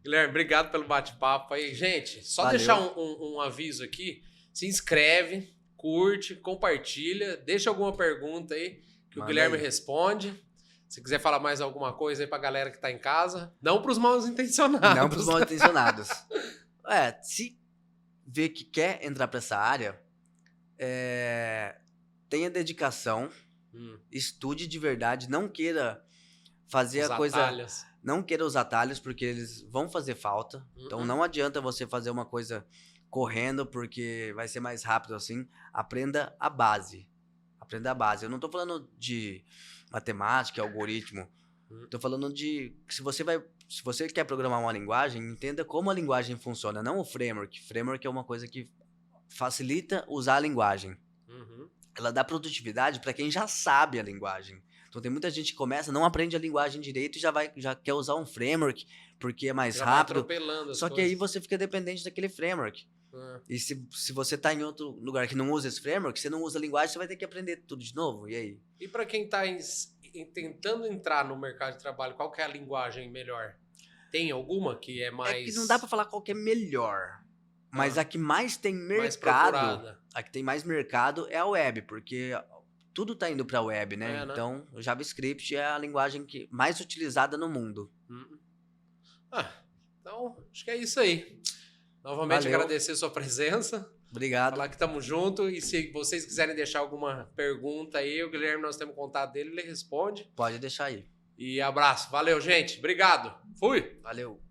Guilherme, obrigado pelo bate-papo aí. Gente, só Valeu. deixar um aviso aqui. Se inscreve, curte, compartilha, deixa alguma pergunta aí que o Manda Guilherme aí. responde. Se quiser falar mais alguma coisa aí pra galera que tá em casa. Não pros mal intencionados. Não para os mal intencionados. Se vê que quer entrar para essa área, tenha dedicação, estude de verdade, não queira fazer Os a coisa, atalhos. não queira os atalhos porque eles vão fazer falta. Então não adianta você fazer uma coisa correndo porque vai ser mais rápido assim. Aprenda a base. Aprenda a base. Eu não tô falando de matemática, algoritmo. Tô falando de que se você quer programar uma linguagem, entenda como a linguagem funciona, não o framework. Framework é uma coisa que facilita usar a linguagem. Uhum. Ela dá produtividade para quem já sabe a linguagem. Então tem muita gente que começa, não aprende a linguagem direito e já quer usar um framework porque é mais Já vai rápido. atropelando as Só que coisas. aí você fica dependente daquele framework. E se você tá em outro lugar que não usa esse framework, você não usa a linguagem, você vai ter que aprender tudo de novo. E aí? E pra quem tá tentando entrar no mercado de trabalho, qual que é a linguagem melhor? Tem alguma que é mais... É que não dá pra falar qual que é melhor. Mas a que mais tem mais mercado, procurada? a que tem mais mercado é a web, porque tudo tá indo pra web, né? É, né? Então, o JavaScript é a linguagem mais utilizada no mundo. Então, acho que é isso aí. Novamente Valeu. agradecer sua presença. Obrigado. Falar que estamos juntos. E se vocês quiserem deixar alguma pergunta aí, o Guilherme, nós temos contato dele, ele responde. Pode deixar aí. E abraço. Valeu, gente. Obrigado. Fui. Valeu.